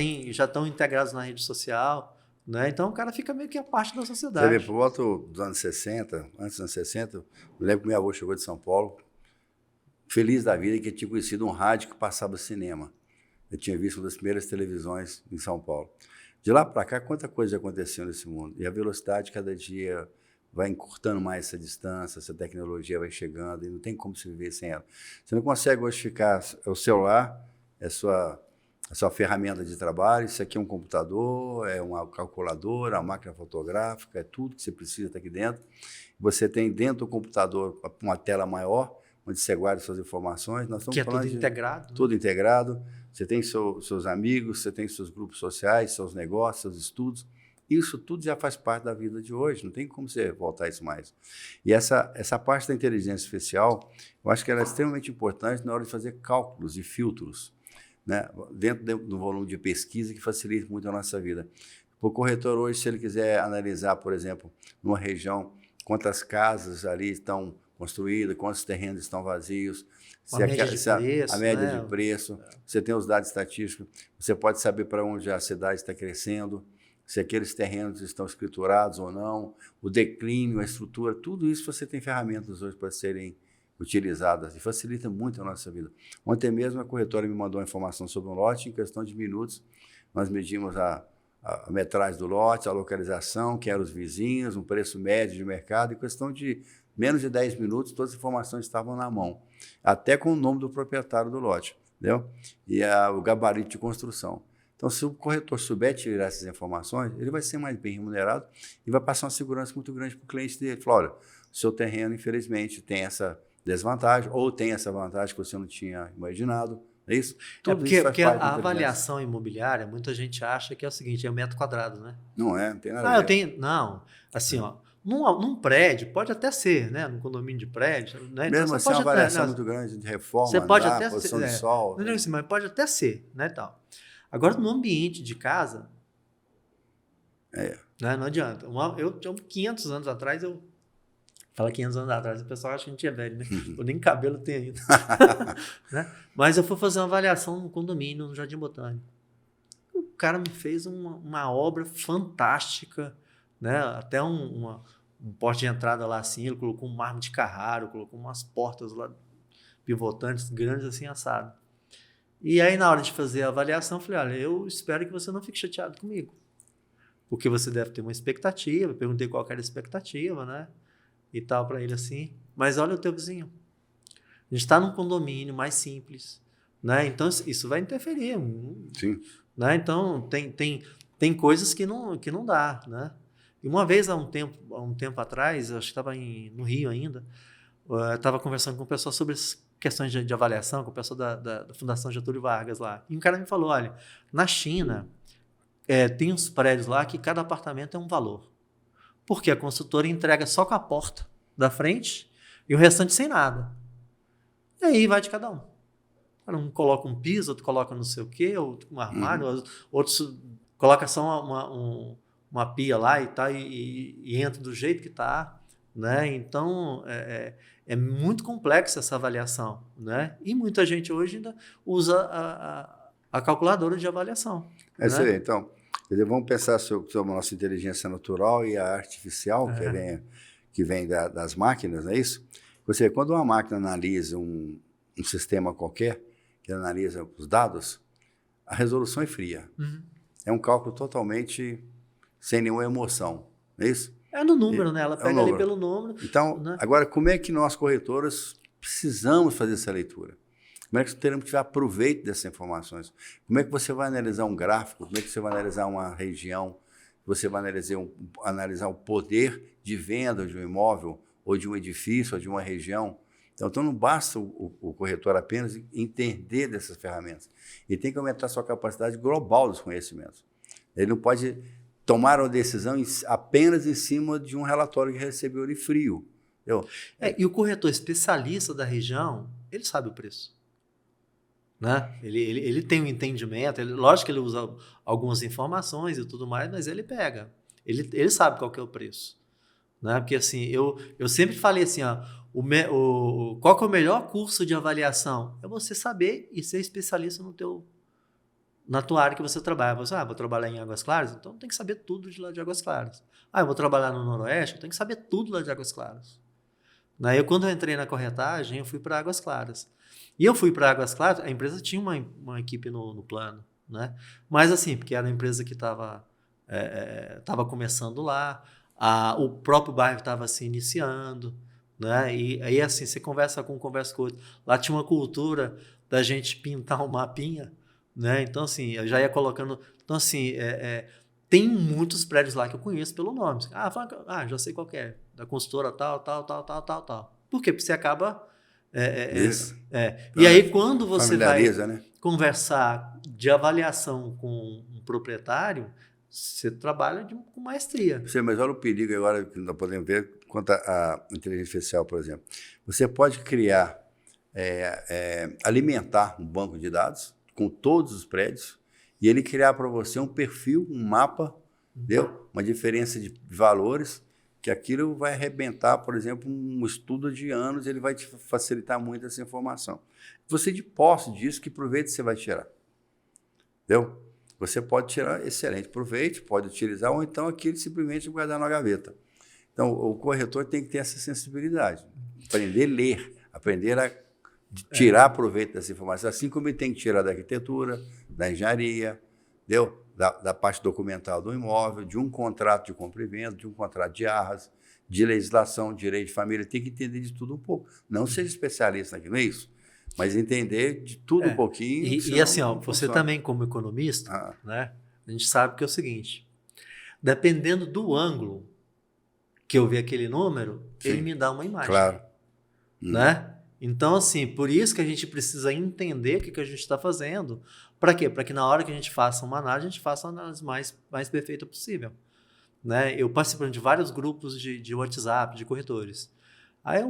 estão integrados na rede social. Né? Então o cara fica meio que a parte da sociedade. Você vê, por volta dos anos 60, antes dos anos 60, eu lembro que meu avô chegou de São Paulo, feliz da vida, que tinha conhecido um rádio que passava cinema. Eu tinha visto uma das primeiras televisões em São Paulo. De lá para cá, quanta coisa aconteceu nesse mundo. E a velocidade cada dia vai encurtando mais essa distância, essa tecnologia vai chegando e não tem como se viver sem ela. Você não consegue hoje ficar... O celular é a sua ferramenta de trabalho, isso aqui é um computador, é uma calculadora, uma máquina fotográfica, é tudo que você precisa estar aqui dentro. Você tem dentro do computador uma tela maior, onde você guarda suas informações. Nós estamos falando tudo integrado. Né? Tudo integrado. Você tem seus amigos, você tem seus grupos sociais, seus negócios, seus estudos. Isso tudo já faz parte da vida de hoje, não tem como você voltar isso mais. E essa parte da inteligência artificial, eu acho que ela é extremamente importante na hora de fazer cálculos e filtros, né? Dentro do volume de pesquisa que facilita muito a nossa vida. O corretor hoje, se ele quiser analisar, por exemplo, numa região, quantas casas ali estão construídas, quantos terrenos estão vazios, a média de preço, você tem os dados estatísticos, você pode saber para onde a cidade está crescendo, se aqueles terrenos estão escriturados ou não, o declínio, a estrutura, tudo isso você tem ferramentas hoje para serem utilizadas e facilita muito a nossa vida. Ontem mesmo a corretora me mandou uma informação sobre um lote, em questão de minutos, nós medimos a metragem do lote, a localização, quem eram os vizinhos, um preço médio de mercado, em questão de menos de 10 minutos, todas as informações estavam na mão, até com o nome do proprietário do lote, entendeu? E o gabarito de construção. Então, se o corretor souber tirar essas informações, ele vai ser mais bem remunerado e vai passar uma segurança muito grande para o cliente dele. Ele fala, olha, o seu terreno, infelizmente, tem essa desvantagem ou tem essa vantagem que você não tinha imaginado. É isso? Porque a avaliação imobiliária, muita gente acha que é o seguinte, é 1 metro quadrado, né? Não é, não tem nada a ver. Não, assim, num prédio, pode até ser, né? Num condomínio de prédio. Né? Mesmo então, assim, uma variação muito grande de reforma, você pode até posição de sol. Não, assim, mas pode até ser, né, tal. Agora, no ambiente de casa, né, não adianta. Eu tinha 500 anos atrás, Fala 500 anos atrás, o pessoal acha que a gente é velho, né? Eu nem cabelo tenho ainda. Né? Mas eu fui fazer uma avaliação no condomínio, no Jardim Botânico. O cara me fez uma obra fantástica, né? Até um porte de entrada lá assim, ele colocou um mármore de Carrara, colocou umas portas lá pivotantes, grandes assim, assado. E aí, na hora de fazer a avaliação, eu falei, olha, eu espero que você não fique chateado comigo. Porque você deve ter uma expectativa. Eu perguntei qual era a expectativa, né? E tal, para ele assim. Mas olha o teu vizinho. A gente está num condomínio mais simples, né? Então, isso vai interferir. Sim. Né? Então, tem coisas que não dá, né? E uma vez, há um tempo atrás, eu acho que estava no Rio ainda, eu estava conversando com o pessoal sobre as questões de avaliação, com o pessoal da Fundação Getúlio Vargas lá. E um cara me falou, olha, na China, tem uns prédios lá que cada apartamento é um valor. Porque a construtora entrega só com a porta da frente e o restante sem nada. E aí vai de cada um. Um coloca um piso, outro coloca não sei o quê, outro um armário, outros coloca só uma pia lá e entra do jeito que está. Né? Então, é muito complexa essa avaliação. Né? E muita gente hoje ainda usa a calculadora de avaliação. É isso aí. Então, vamos pensar sobre a nossa inteligência natural e a artificial, que vem das máquinas, não é isso? Você, quando uma máquina analisa um sistema qualquer, que analisa os dados, a resolução é fria. É um cálculo totalmente sem nenhuma emoção, não é isso? É no número, né? Ela pega ali pelo número. Então, né? Agora, como é que nós, corretores, precisamos fazer essa leitura? Como é que teremos que tirar proveito dessas informações? Como é que você vai analisar um gráfico? Como é que você vai analisar uma região? Você vai analisar o poder de venda de um imóvel, ou de um edifício, ou de uma região? Então não basta o corretor apenas entender dessas ferramentas. Ele tem que aumentar a sua capacidade global dos conhecimentos. Ele não pode tomar uma decisão apenas em cima de um relatório que recebeu ele frio. E o corretor especialista da região, ele sabe o preço. Né? Ele tem um entendimento, lógico que ele usa algumas informações e tudo mais, mas ele pega. Ele sabe qual que é o preço. Né? Porque assim, eu sempre falei assim, qual que é o melhor curso de avaliação? É você saber e ser especialista na tua área que você trabalha. Você, vou trabalhar em Águas Claras, então tem que saber tudo de lá de Águas Claras. Eu vou trabalhar no Noroeste, eu tenho que saber tudo lá de Águas Claras. Quando eu entrei na corretagem, eu fui para Águas Claras. E eu fui para Águas Claras, a empresa tinha uma equipe no plano. Né? Mas assim, porque era uma empresa que estava começando lá, o próprio bairro estava se iniciando, né? E aí assim, você conversa com outro. Lá tinha uma cultura da gente pintar um mapinha, né? Então assim, eu já ia colocando. Então assim, tem muitos prédios lá que eu conheço pelo nome. Já sei qual que é, da consultora tal. Por quê? Porque você acaba Isso. E aí quando você vai né? conversar de avaliação com um proprietário, você trabalha com maestria. Mas olha o perigo agora que nós podemos ver quanto à inteligência artificial, por exemplo. Você pode criar, alimentar um banco de dados com todos os prédios e ele criar para você um perfil, um mapa, entendeu? Uma diferença de valores, que aquilo vai arrebentar, por exemplo, um estudo de anos, ele vai te facilitar muito essa informação. Você, de posse disso, que proveito você vai tirar? Entendeu? Você pode tirar excelente proveito, pode utilizar, ou então aquilo simplesmente guardar na gaveta. Então, o corretor tem que ter essa sensibilidade, aprender a ler, aprender a tirar proveito dessa informação, assim como ele tem que tirar da arquitetura, da engenharia, entendeu? Da parte documental do imóvel, de um contrato de compra e venda, de um contrato de arras, de legislação, direito de família, tem que entender de tudo um pouco. Não seja especialista naquilo, não é isso? Mas entender de tudo um pouquinho. E assim, você também como economista, né, a gente sabe que é o seguinte, dependendo do ângulo que eu ver aquele número, ele me dá uma imagem. Claro. Né? Então, assim, por isso que a gente precisa entender o que a gente está fazendo. Para quê? Para que na hora que a gente faça uma análise, a gente faça a análise mais perfeita possível. Né? Eu participo de vários grupos de WhatsApp, de corretores. Aí,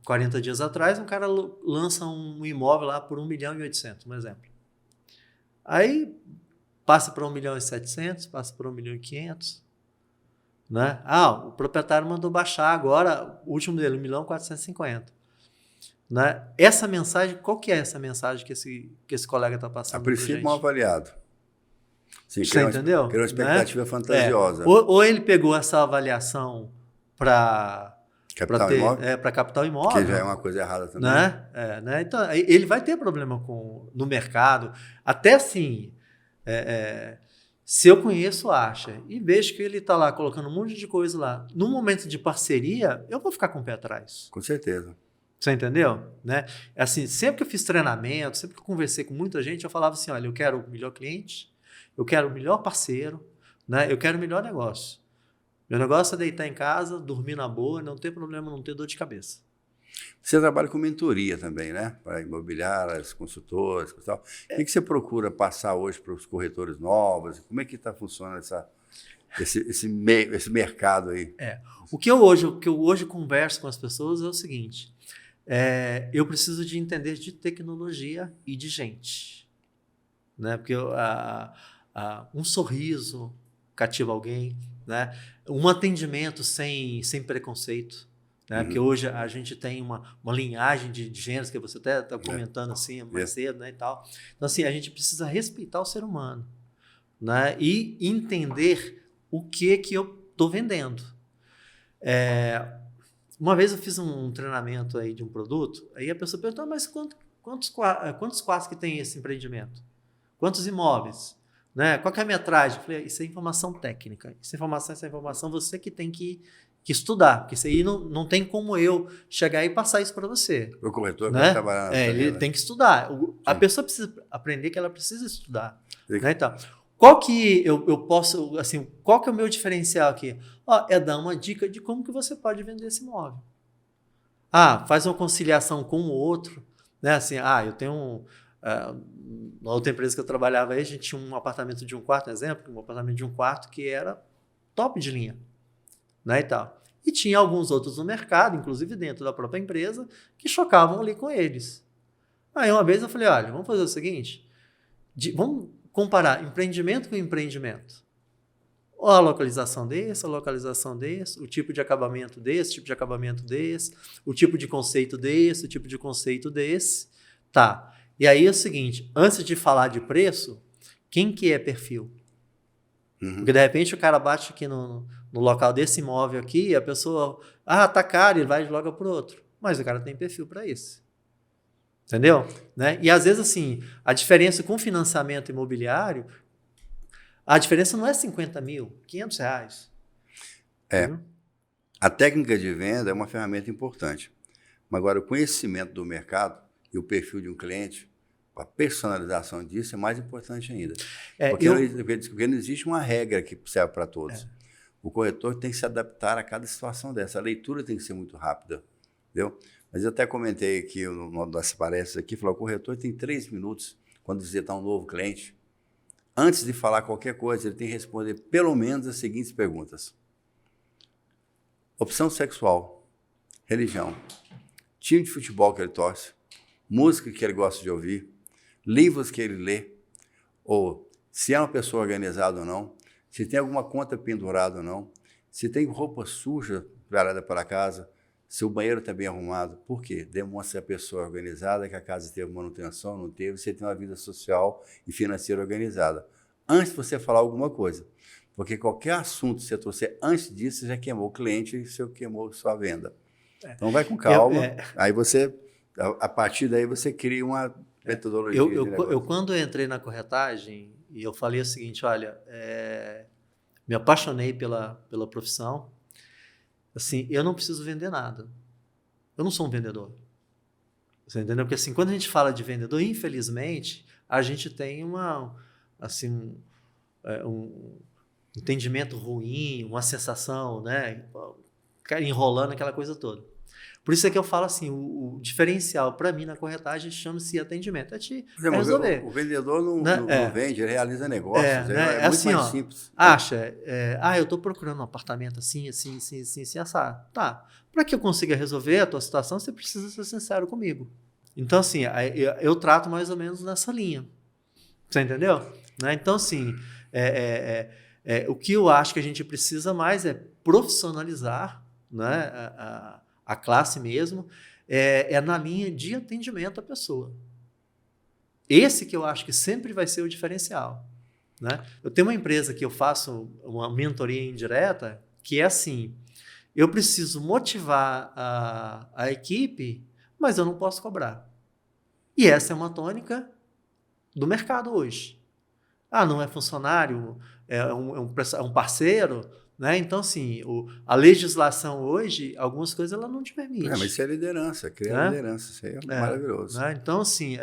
40 dias atrás, um cara lança um imóvel lá por 1.800.000, um exemplo. Aí, passa para 1.700.000, passa para 1.500.000. Né? O proprietário mandou baixar agora, o último dele, 1.450.000. Né? Essa mensagem, qual que é essa mensagem que esse colega está passando? A princípio, mal avaliado. Sim, você entendeu? Criou uma expectativa fantasiosa. Ou ele pegou essa avaliação para capital imóvel, que já é uma coisa errada também. Né? Então, ele vai ter problema no mercado. Até assim, se eu conheço o Acha e vejo que ele está lá colocando um monte de coisa lá, no momento de parceria, eu vou ficar com o pé atrás. Com certeza. Você entendeu? Né? Assim, sempre que eu fiz treinamento, sempre que eu conversei com muita gente, eu falava assim, olha, eu quero o melhor cliente, eu quero o melhor parceiro, né? Eu quero o melhor negócio. Meu negócio é deitar em casa, dormir na boa, não ter problema, não ter dor de cabeça. Você trabalha com mentoria também, né? Para imobiliárias, consultoras e tal. O que você procura passar hoje para os corretores novos? Como é que está funcionando esse mercado aí? O que eu hoje converso com as pessoas é o seguinte: eu preciso de entender de tecnologia e de gente, né? Porque um sorriso cativa alguém, né? Um atendimento sem preconceito. Né? Porque hoje a gente tem uma linhagem de gêneros que você até está comentando assim mais cedo, né, e tal. Então, assim, a gente precisa respeitar o ser humano, né? E entender o que eu estou vendendo. Uma vez eu fiz um treinamento aí de um produto, aí a pessoa perguntou, mas quantos quartos que tem esse empreendimento? Quantos imóveis? Né? Qual que é a metragem? Eu falei, isso é informação técnica. Essa informação você que tem que estudar, porque isso aí não tem como eu chegar e passar isso para você. O corretor né? vai trabalhar na ele venda. tem que estudar. A pessoa precisa aprender que ela precisa estudar. Né? Então, qual que eu posso, assim, qual que é o meu diferencial aqui? É dar uma dica de como que você pode vender esse imóvel. Faz uma conciliação com o outro, né? Assim, eu tenho na outra empresa que eu trabalhava aí, a gente tinha um apartamento de um quarto, um apartamento de um quarto que era top de linha. Né, e tal. E tinha alguns outros no mercado, inclusive dentro da própria empresa, que chocavam ali com eles. Aí uma vez eu falei, olha, vamos fazer o seguinte, vamos comparar empreendimento com empreendimento. Ou a localização desse, o tipo de acabamento desse, o tipo de conceito desse, o tipo de conceito desse. Tá. E aí é o seguinte, antes de falar de preço, quem que é perfil? Porque de repente o cara bate aqui no local desse imóvel aqui e a pessoa, tá caro, ele vai e joga para o outro. Mas o cara tem perfil para isso. Entendeu? Né? E às vezes assim, a diferença com financiamento imobiliário, a diferença não é 50 mil, R$500. Entendeu? A técnica de venda é uma ferramenta importante. Mas agora o conhecimento do mercado e o perfil de um cliente, a personalização disso é mais importante ainda. Porque não existe uma regra que serve para todos. O corretor tem que se adaptar a cada situação dessa. A leitura tem que ser muito rápida. Entendeu? Mas eu até comentei aqui, numa das palestras aqui, falou, o corretor tem 3 minutos quando visitar um novo cliente. Antes de falar qualquer coisa, ele tem que responder pelo menos as seguintes perguntas. Opção sexual, religião, time de futebol que ele torce, música que ele gosta de ouvir, livros que ele lê, ou se é uma pessoa organizada ou não, se tem alguma conta pendurada ou não, se tem roupa suja parada para casa, se o banheiro está bem arrumado. Por quê? Demonstra a pessoa organizada, que a casa teve manutenção, não teve, você tem uma vida social e financeira organizada. Antes de você falar alguma coisa. Porque qualquer assunto que você trouxer antes disso, você já queimou o cliente e você queimou sua venda. Então vai com calma, aí você, a partir daí você cria uma metodologia de negócio. Eu quando entrei na corretagem, e eu falei o seguinte, olha, me apaixonei pela profissão, assim, eu não preciso vender nada. Eu não sou um vendedor. Você entendeu? Porque assim, quando a gente fala de vendedor, infelizmente, a gente tem um entendimento ruim, uma sensação, né? Enrolando aquela coisa toda. Por isso é que eu falo assim, o diferencial para mim na corretagem chama-se atendimento. É resolver. O vendedor não vende, ele realiza negócios. É muito assim, mais simples. Eu estou procurando um apartamento assim, assado. Tá. Para que eu consiga resolver a tua situação, você precisa ser sincero comigo. Então, assim, eu trato mais ou menos nessa linha. Você entendeu? Né? Então, assim, o que eu acho que a gente precisa mais é profissionalizar, né, a classe mesmo, na linha de atendimento à pessoa. Esse que eu acho que sempre vai ser o diferencial. Né? Eu tenho uma empresa que eu faço uma mentoria indireta, que é assim, eu preciso motivar a equipe, mas eu não posso cobrar. E essa é uma tônica do mercado hoje. Não é funcionário, é um parceiro, né? Então, assim, a legislação hoje, algumas coisas ela não te permite. Mas isso é liderança, criar liderança, isso aí é maravilhoso. Né? Então, assim,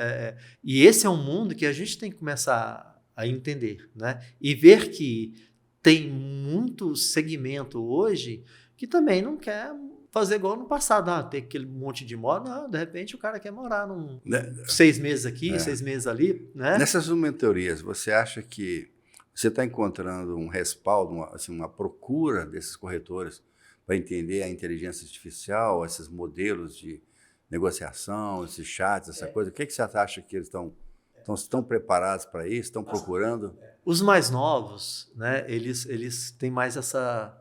e esse é um mundo que a gente tem que começar a entender, né? E ver que tem muito segmento hoje que também não quer fazer igual no passado, ter aquele monte de imóvel. Não, de repente o cara quer morar 6 meses aqui, 6 meses ali, né? Nessas mentorias, você acha que você está encontrando um respaldo, uma procura desses corretores para entender a inteligência artificial, esses modelos de negociação, esses chats, essa coisa? O que você acha que eles estão preparados para isso? Estão procurando? Os mais novos, né, eles têm mais essa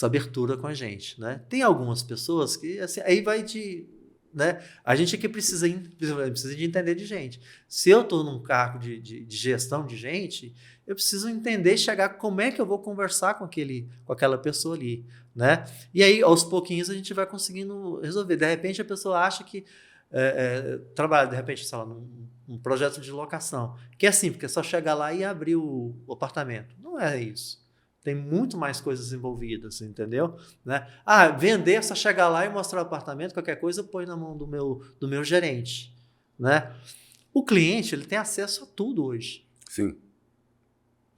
abertura com a gente, né? Tem algumas pessoas que, assim, aí vai de... Né? A gente aqui precisa de entender de gente. Se eu estou num cargo de gestão de gente, eu preciso entender e chegar como é que eu vou conversar com aquela pessoa ali, né? E aí, aos pouquinhos, a gente vai conseguindo resolver. De repente, a pessoa acha que trabalha, de repente, sei lá, num projeto de locação, que é assim, porque é só chegar lá e abrir o apartamento. Não é isso. Tem muito mais coisas envolvidas, entendeu? Né? Vender é só chegar lá e mostrar o apartamento, qualquer coisa eu ponho na mão do meu gerente, né? O cliente, ele tem acesso a tudo hoje. Sim.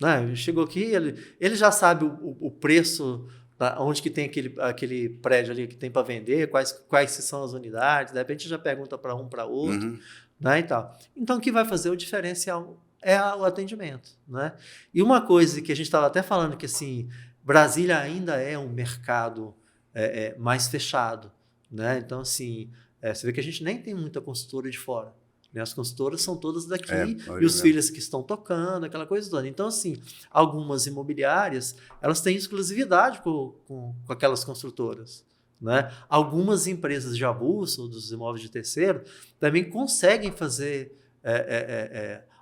Né? Ele chegou aqui, ele já sabe o preço, onde que tem aquele prédio ali que tem para vender, quais são as unidades, de repente já pergunta para um, para outro, né, e tal. Então, o que vai fazer o diferencial é o atendimento, né? E uma coisa que a gente estava até falando, que assim, Brasília ainda é um mercado mais fechado, né? Então, assim, você vê que a gente nem tem muita consultora de fora, né? As consultoras são todas daqui, e os filhos que estão tocando, aquela coisa toda. Então, assim, algumas imobiliárias, elas têm exclusividade com aquelas construtoras, né? Algumas empresas de avulso, dos imóveis de terceiro, também conseguem fazer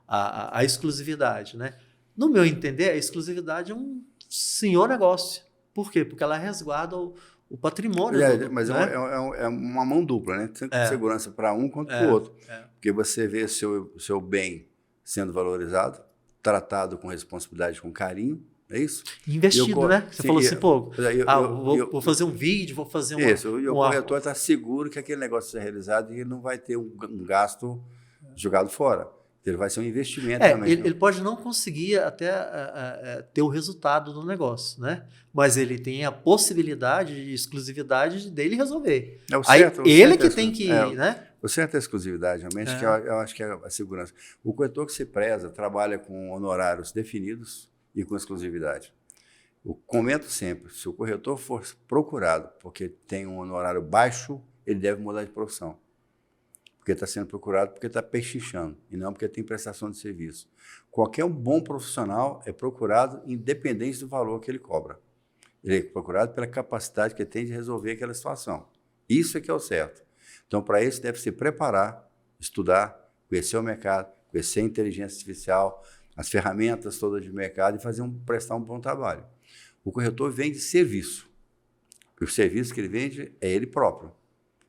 a exclusividade, né? No meu entender, a exclusividade é um senhor negócio. Por quê? Porque ela resguarda o patrimônio. Mas né? é uma mão dupla, né? Tanto segurança para um quanto para o outro. Porque você vê o seu bem sendo valorizado, tratado com responsabilidade, com carinho, é isso? Investido, né? Você falou assim, pô, vou fazer um vídeo, vou fazer Isso, e o corretor está seguro que aquele negócio seja realizado e ele não vai ter um gasto jogado fora. Ele vai ser um investimento também. Ele pode não conseguir até ter o resultado do negócio, né? Mas ele tem a possibilidade de exclusividade dele resolver. Ele que tem que... né? O certo é a exclusividade, realmente, que eu acho que é a segurança. O corretor que se preza trabalha com honorários definidos e com exclusividade. Eu comento sempre, se o corretor for procurado porque tem um honorário baixo, ele deve mudar de profissão. Porque está sendo procurado porque está pechinchando, e não porque tem prestação de serviço. Qualquer um bom profissional é procurado independente do valor que ele cobra. Ele é procurado pela capacidade que ele tem de resolver aquela situação. Isso é que é o certo. Então, para isso, deve se preparar, estudar, conhecer o mercado, conhecer a inteligência artificial, as ferramentas todas de mercado e prestar um bom trabalho. O corretor vende serviço. O serviço que ele vende é ele próprio.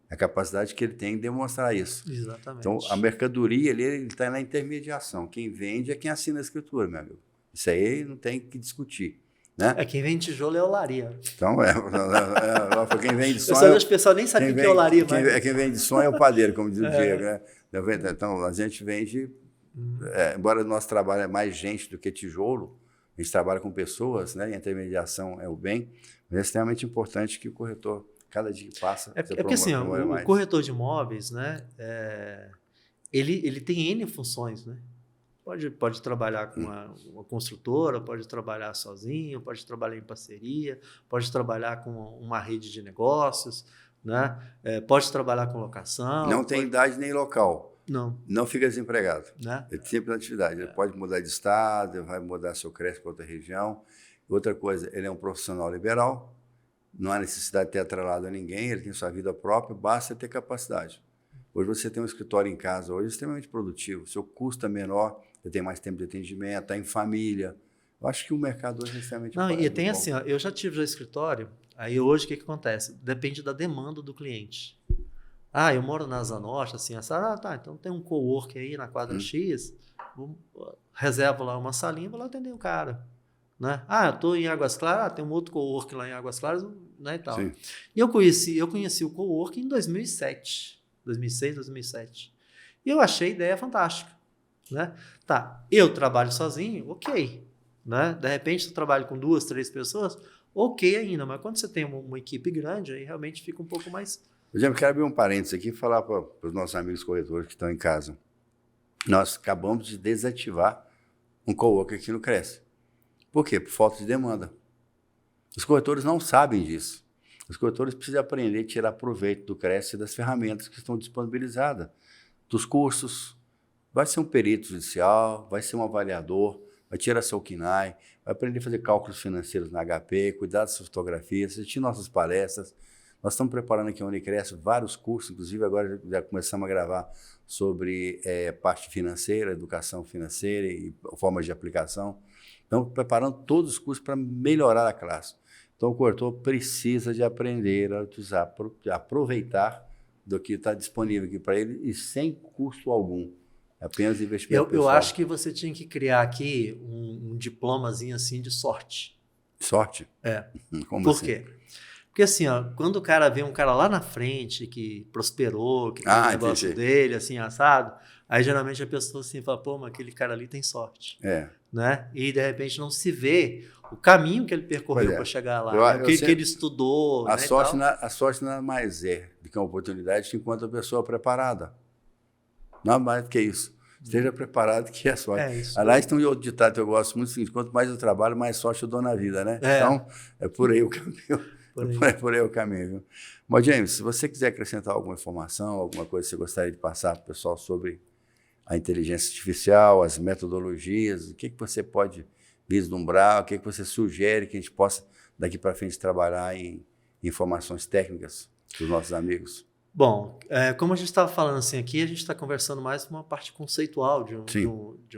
A capacidade que ele tem de demonstrar isso. Exatamente. Então, a mercadoria, ele está na intermediação. Quem vende é quem assina a escritura, meu amigo. Isso aí não tem que discutir. Né? Quem vende tijolo é olaria. Então, quem vende som... O pessoal nem sabia o que é olaria. Quem vende som é o padeiro, como diz o Diego. Né? Então, a gente vende... embora o nosso trabalho é mais gente do que tijolo, a gente trabalha com pessoas, né? E a intermediação é o bem, mas é extremamente importante que o corretor... Cada dia que passa... porque assim, o corretor de imóveis, né, ele tem N funções, né? Pode trabalhar com uma construtora, pode trabalhar sozinho, pode trabalhar em parceria, pode trabalhar com uma rede de negócios, né? Pode trabalhar com locação. Não tem idade nem local. Não fica desempregado. Né? Ele tem sempre na atividade. Ele pode mudar de estado, ele vai mudar seu crédito para outra região. Outra coisa, ele é um profissional liberal. Não há necessidade de ter atrelado a ninguém, ele tem sua vida própria, basta ter capacidade. Hoje você tem um escritório em casa, hoje é extremamente produtivo, seu custo é menor, você tem mais tempo de atendimento, está em família. Eu acho que o mercado hoje é extremamente importante. E tem assim, eu já tive escritório, aí hoje o que acontece? Depende da demanda do cliente. Eu moro na Asa Norte, assim, então tem um cowork aí na quadra X, reservo lá uma salinha, vou lá atender o cara. Né? Eu estou em Águas Claras, tem um outro cowork lá em Águas Claras, né, e tal. Sim. E eu conheci o cowork em 2006, 2007. E eu achei a ideia fantástica. Né? Eu trabalho sozinho, ok. Né? De repente, eu trabalho com 2, 3 pessoas, ok ainda, mas quando você tem uma equipe grande, aí realmente fica um pouco mais... Por exemplo, quero abrir um parênteses aqui e falar para os nossos amigos corretores que estão em casa. Nós acabamos de desativar um coworker aqui no Cresce. Por quê? Por falta de demanda. Os corretores não sabem disso. Os corretores precisam aprender a tirar proveito do Cresce e das ferramentas que estão disponibilizadas, dos cursos. Vai ser um perito judicial, vai ser um avaliador, vai tirar seu KNAI, vai aprender a fazer cálculos financeiros na HP, cuidar das suas fotografias, assistir nossas palestras. Nós estamos preparando aqui no Unicresce vários cursos, inclusive agora já começamos a gravar sobre parte financeira, educação financeira e formas de aplicação. Estamos preparando todos os cursos para melhorar a classe. Então, o corretor precisa de aprender a usar, a aproveitar do que está disponível aqui para ele e sem custo algum. É apenas investimento pessoal. Eu acho que você tinha que criar aqui um diplomazinho assim de sorte. Sorte? É. Como Por assim? quê? Porque assim, ó, quando o cara vê um cara lá na frente que prosperou, que tem um negócio dele, assim, assado, aí geralmente a pessoa assim fala, pô, mas aquele cara ali tem sorte. Né? E de repente não se vê o caminho que ele percorreu para chegar lá, o que ele estudou. A sorte nada mais é do que uma oportunidade que encontra a pessoa preparada. Nada mais do que isso. Esteja preparado que é sorte. Aliás, tem um outro ditado que eu gosto muito, seguinte, quanto mais eu trabalho, mais sorte eu dou na vida, né? Então, é por aí o caminho. Por aí o caminho, viu? Mas, James, se você quiser acrescentar alguma informação, alguma coisa que você gostaria de passar para o pessoal sobre a inteligência artificial, as metodologias, o que você pode vislumbrar, o que você sugere que a gente possa, daqui para frente, trabalhar em informações técnicas dos nossos amigos? Bom, como a gente estava falando assim aqui, a gente está conversando mais uma parte conceitual de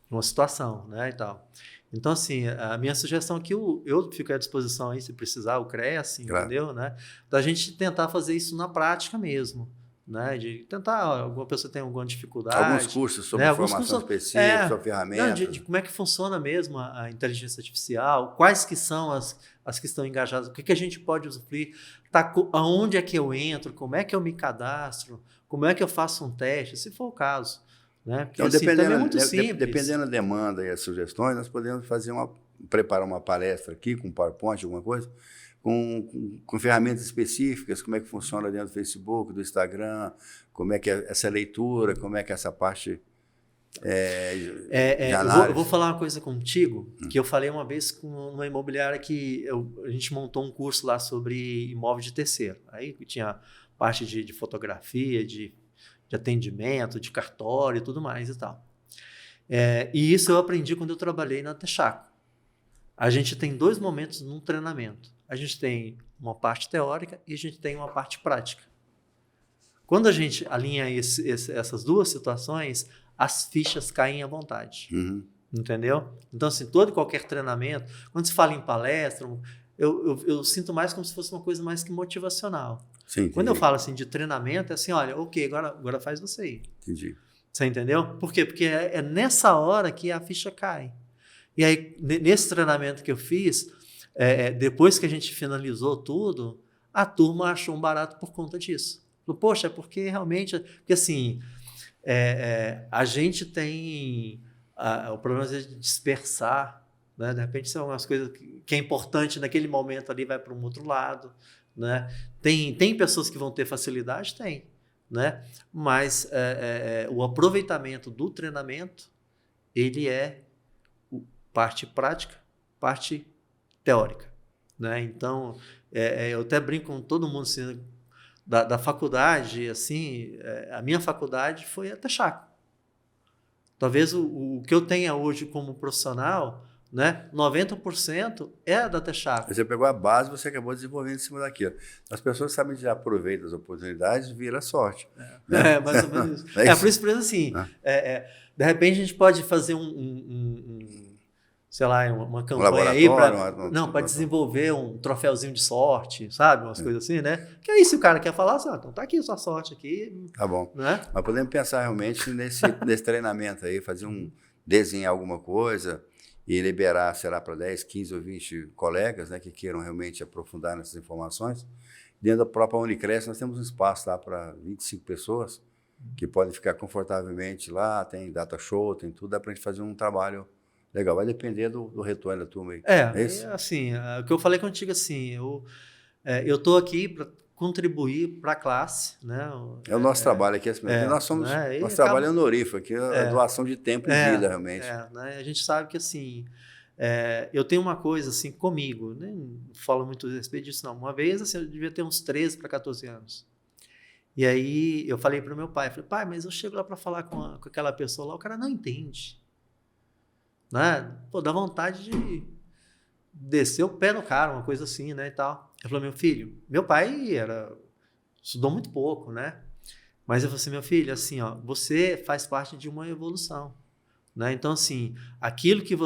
uma situação, né, e tal. Então, assim, a minha sugestão aqui, eu fico à disposição aí, se precisar, o Cresce, entendeu? Né? Da gente tentar fazer isso na prática mesmo, né? De tentar, alguma pessoa tem alguma dificuldade. Alguns cursos sobre formação específica, sobre ferramentas. De como é que funciona mesmo a inteligência artificial, quais que são as que estão engajadas, o que a gente pode usufruir, aonde é que eu entro, como é que eu me cadastro, como é que eu faço um teste, se for o caso. Né? Porque, então, assim, é muito simples. Dependendo da demanda e as sugestões, nós podemos preparar uma palestra aqui com PowerPoint, alguma coisa, com ferramentas específicas, como é que funciona dentro do Facebook, do Instagram, como é que é essa leitura, como é que é essa parte de análise. Eu vou falar uma coisa contigo, que eu falei uma vez com uma imobiliária que a gente montou um curso lá sobre imóvel de terceiro. Aí tinha parte de fotografia, de atendimento, de cartório e tudo mais e tal. E isso eu aprendi quando eu trabalhei na Texaco. A gente tem 2 momentos num treinamento. A gente tem uma parte teórica e a gente tem uma parte prática. Quando a gente alinha essas duas situações, as fichas caem à vontade. Uhum. Entendeu? Então, assim, todo e qualquer treinamento, quando se fala em palestra, eu sinto mais como se fosse uma coisa mais que motivacional. Sim, quando eu falo assim de treinamento, é assim, olha, ok, agora faz você aí. Entendi. Você entendeu? Por quê? Porque é nessa hora que a ficha cai. E aí, nesse treinamento que eu fiz, depois que a gente finalizou tudo, a turma achou um barato por conta disso. Falou, poxa, porque realmente... Porque assim, a gente tem o problema de dispersar, né? De repente são umas coisas que é importante naquele momento ali, vai para um outro lado. Né? Tem pessoas que vão ter facilidade? Tem. Né? Mas o aproveitamento do treinamento, ele é parte prática, parte teórica. Né? Então, eu até brinco com todo mundo assim, da faculdade, assim, a minha faculdade foi a Texaco. Talvez o que eu tenha hoje como profissional, né, 90% é da Texaco. Você pegou a base e você acabou desenvolvendo em cima daquilo. As pessoas sabem que aproveitam as oportunidades e vira sorte. Né? Mais ou menos isso. Por isso, assim, de repente a gente pode fazer sei lá, uma campanha aí para desenvolver um troféuzinho de sorte, sabe? Umas coisas assim, né? Que aí se o cara quer falar, assim, então tá aqui a sua sorte aqui. Tá bom. Né? Mas podemos pensar realmente nesse treinamento aí, fazer desenhar alguma coisa e liberar, será para 10, 15 ou 20 colegas, né, que queiram realmente aprofundar nessas informações. Dentro da própria Unicresce, nós temos um espaço lá para 25 pessoas que podem ficar confortavelmente lá, tem data show, tem tudo, dá para a gente fazer um trabalho Legal, vai depender do retorno da turma aí. É isso? Assim, o que eu falei contigo, assim, eu estou aqui para contribuir para a classe, né? É o nosso trabalho aqui, assim, nós somos, né? nosso trabalho é honorífico aqui, é doação de tempo e vida, realmente. Né? A gente sabe que, assim, eu tenho uma coisa, assim, comigo, né? Não falo muito a respeito disso, não. Uma vez, assim, eu devia ter uns 13 para 14 anos. E aí, eu falei para o meu pai, pai, mas eu chego lá para falar com aquela pessoa lá, o cara não entende. Né? Pô, dá vontade de descer o pé no cara, uma coisa assim, né, e tal. Ele falou, meu filho, meu pai estudou muito pouco, né? Mas eu falei assim, meu filho, assim, ó, você faz parte de uma evolução, né? Então, assim, aquilo que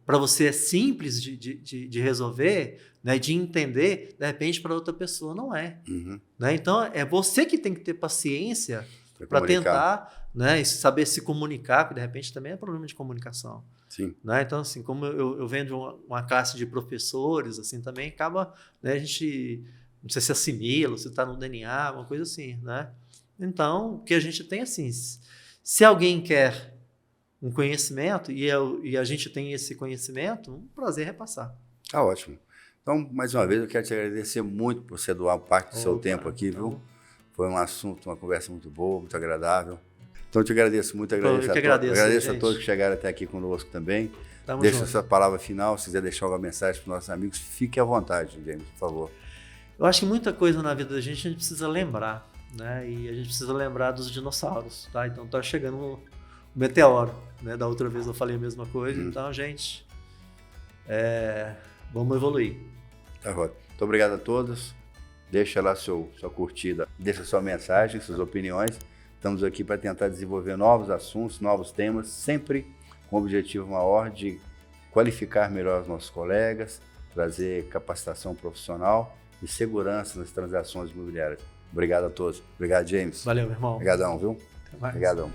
para você é simples de resolver, né, de entender, de repente para outra pessoa não é. Uhum. Né? Então, é você que tem que ter paciência para tentar, né, saber se comunicar, porque de repente também é problema de comunicação. Sim. Né? Então, assim, como eu venho de uma classe de professores, assim, também acaba, né, a gente, não sei se assimila, se está no DNA, uma coisa assim, né? Então, o que a gente tem, assim, se alguém quer um conhecimento e a gente tem esse conhecimento, um prazer repassar. Tá ótimo. Então, mais uma vez, eu quero te agradecer muito por você doar parte do seu tempo aqui, viu? Foi um assunto, uma conversa muito boa, muito agradável. Então, eu te agradeço muito, agradeço a todos que chegaram até aqui conosco também. Deixa essa palavra final, se quiser deixar alguma mensagem para os nossos amigos, fique à vontade, James, por favor. Eu acho que muita coisa na vida da gente a gente precisa lembrar, né? E a gente precisa lembrar dos dinossauros, tá? Então, tá chegando o meteoro, né? Da outra vez eu falei a mesma coisa, então, gente, vamos evoluir. Tá bom. Muito obrigado a todos. Deixa lá sua curtida, deixa sua mensagem, suas opiniões. Estamos aqui para tentar desenvolver novos assuntos, novos temas, sempre com o objetivo maior de qualificar melhor os nossos colegas, trazer capacitação profissional e segurança nas transações imobiliárias. Obrigado a todos. Obrigado, James. Valeu, meu irmão. Obrigadão, viu? Até mais. Obrigadão.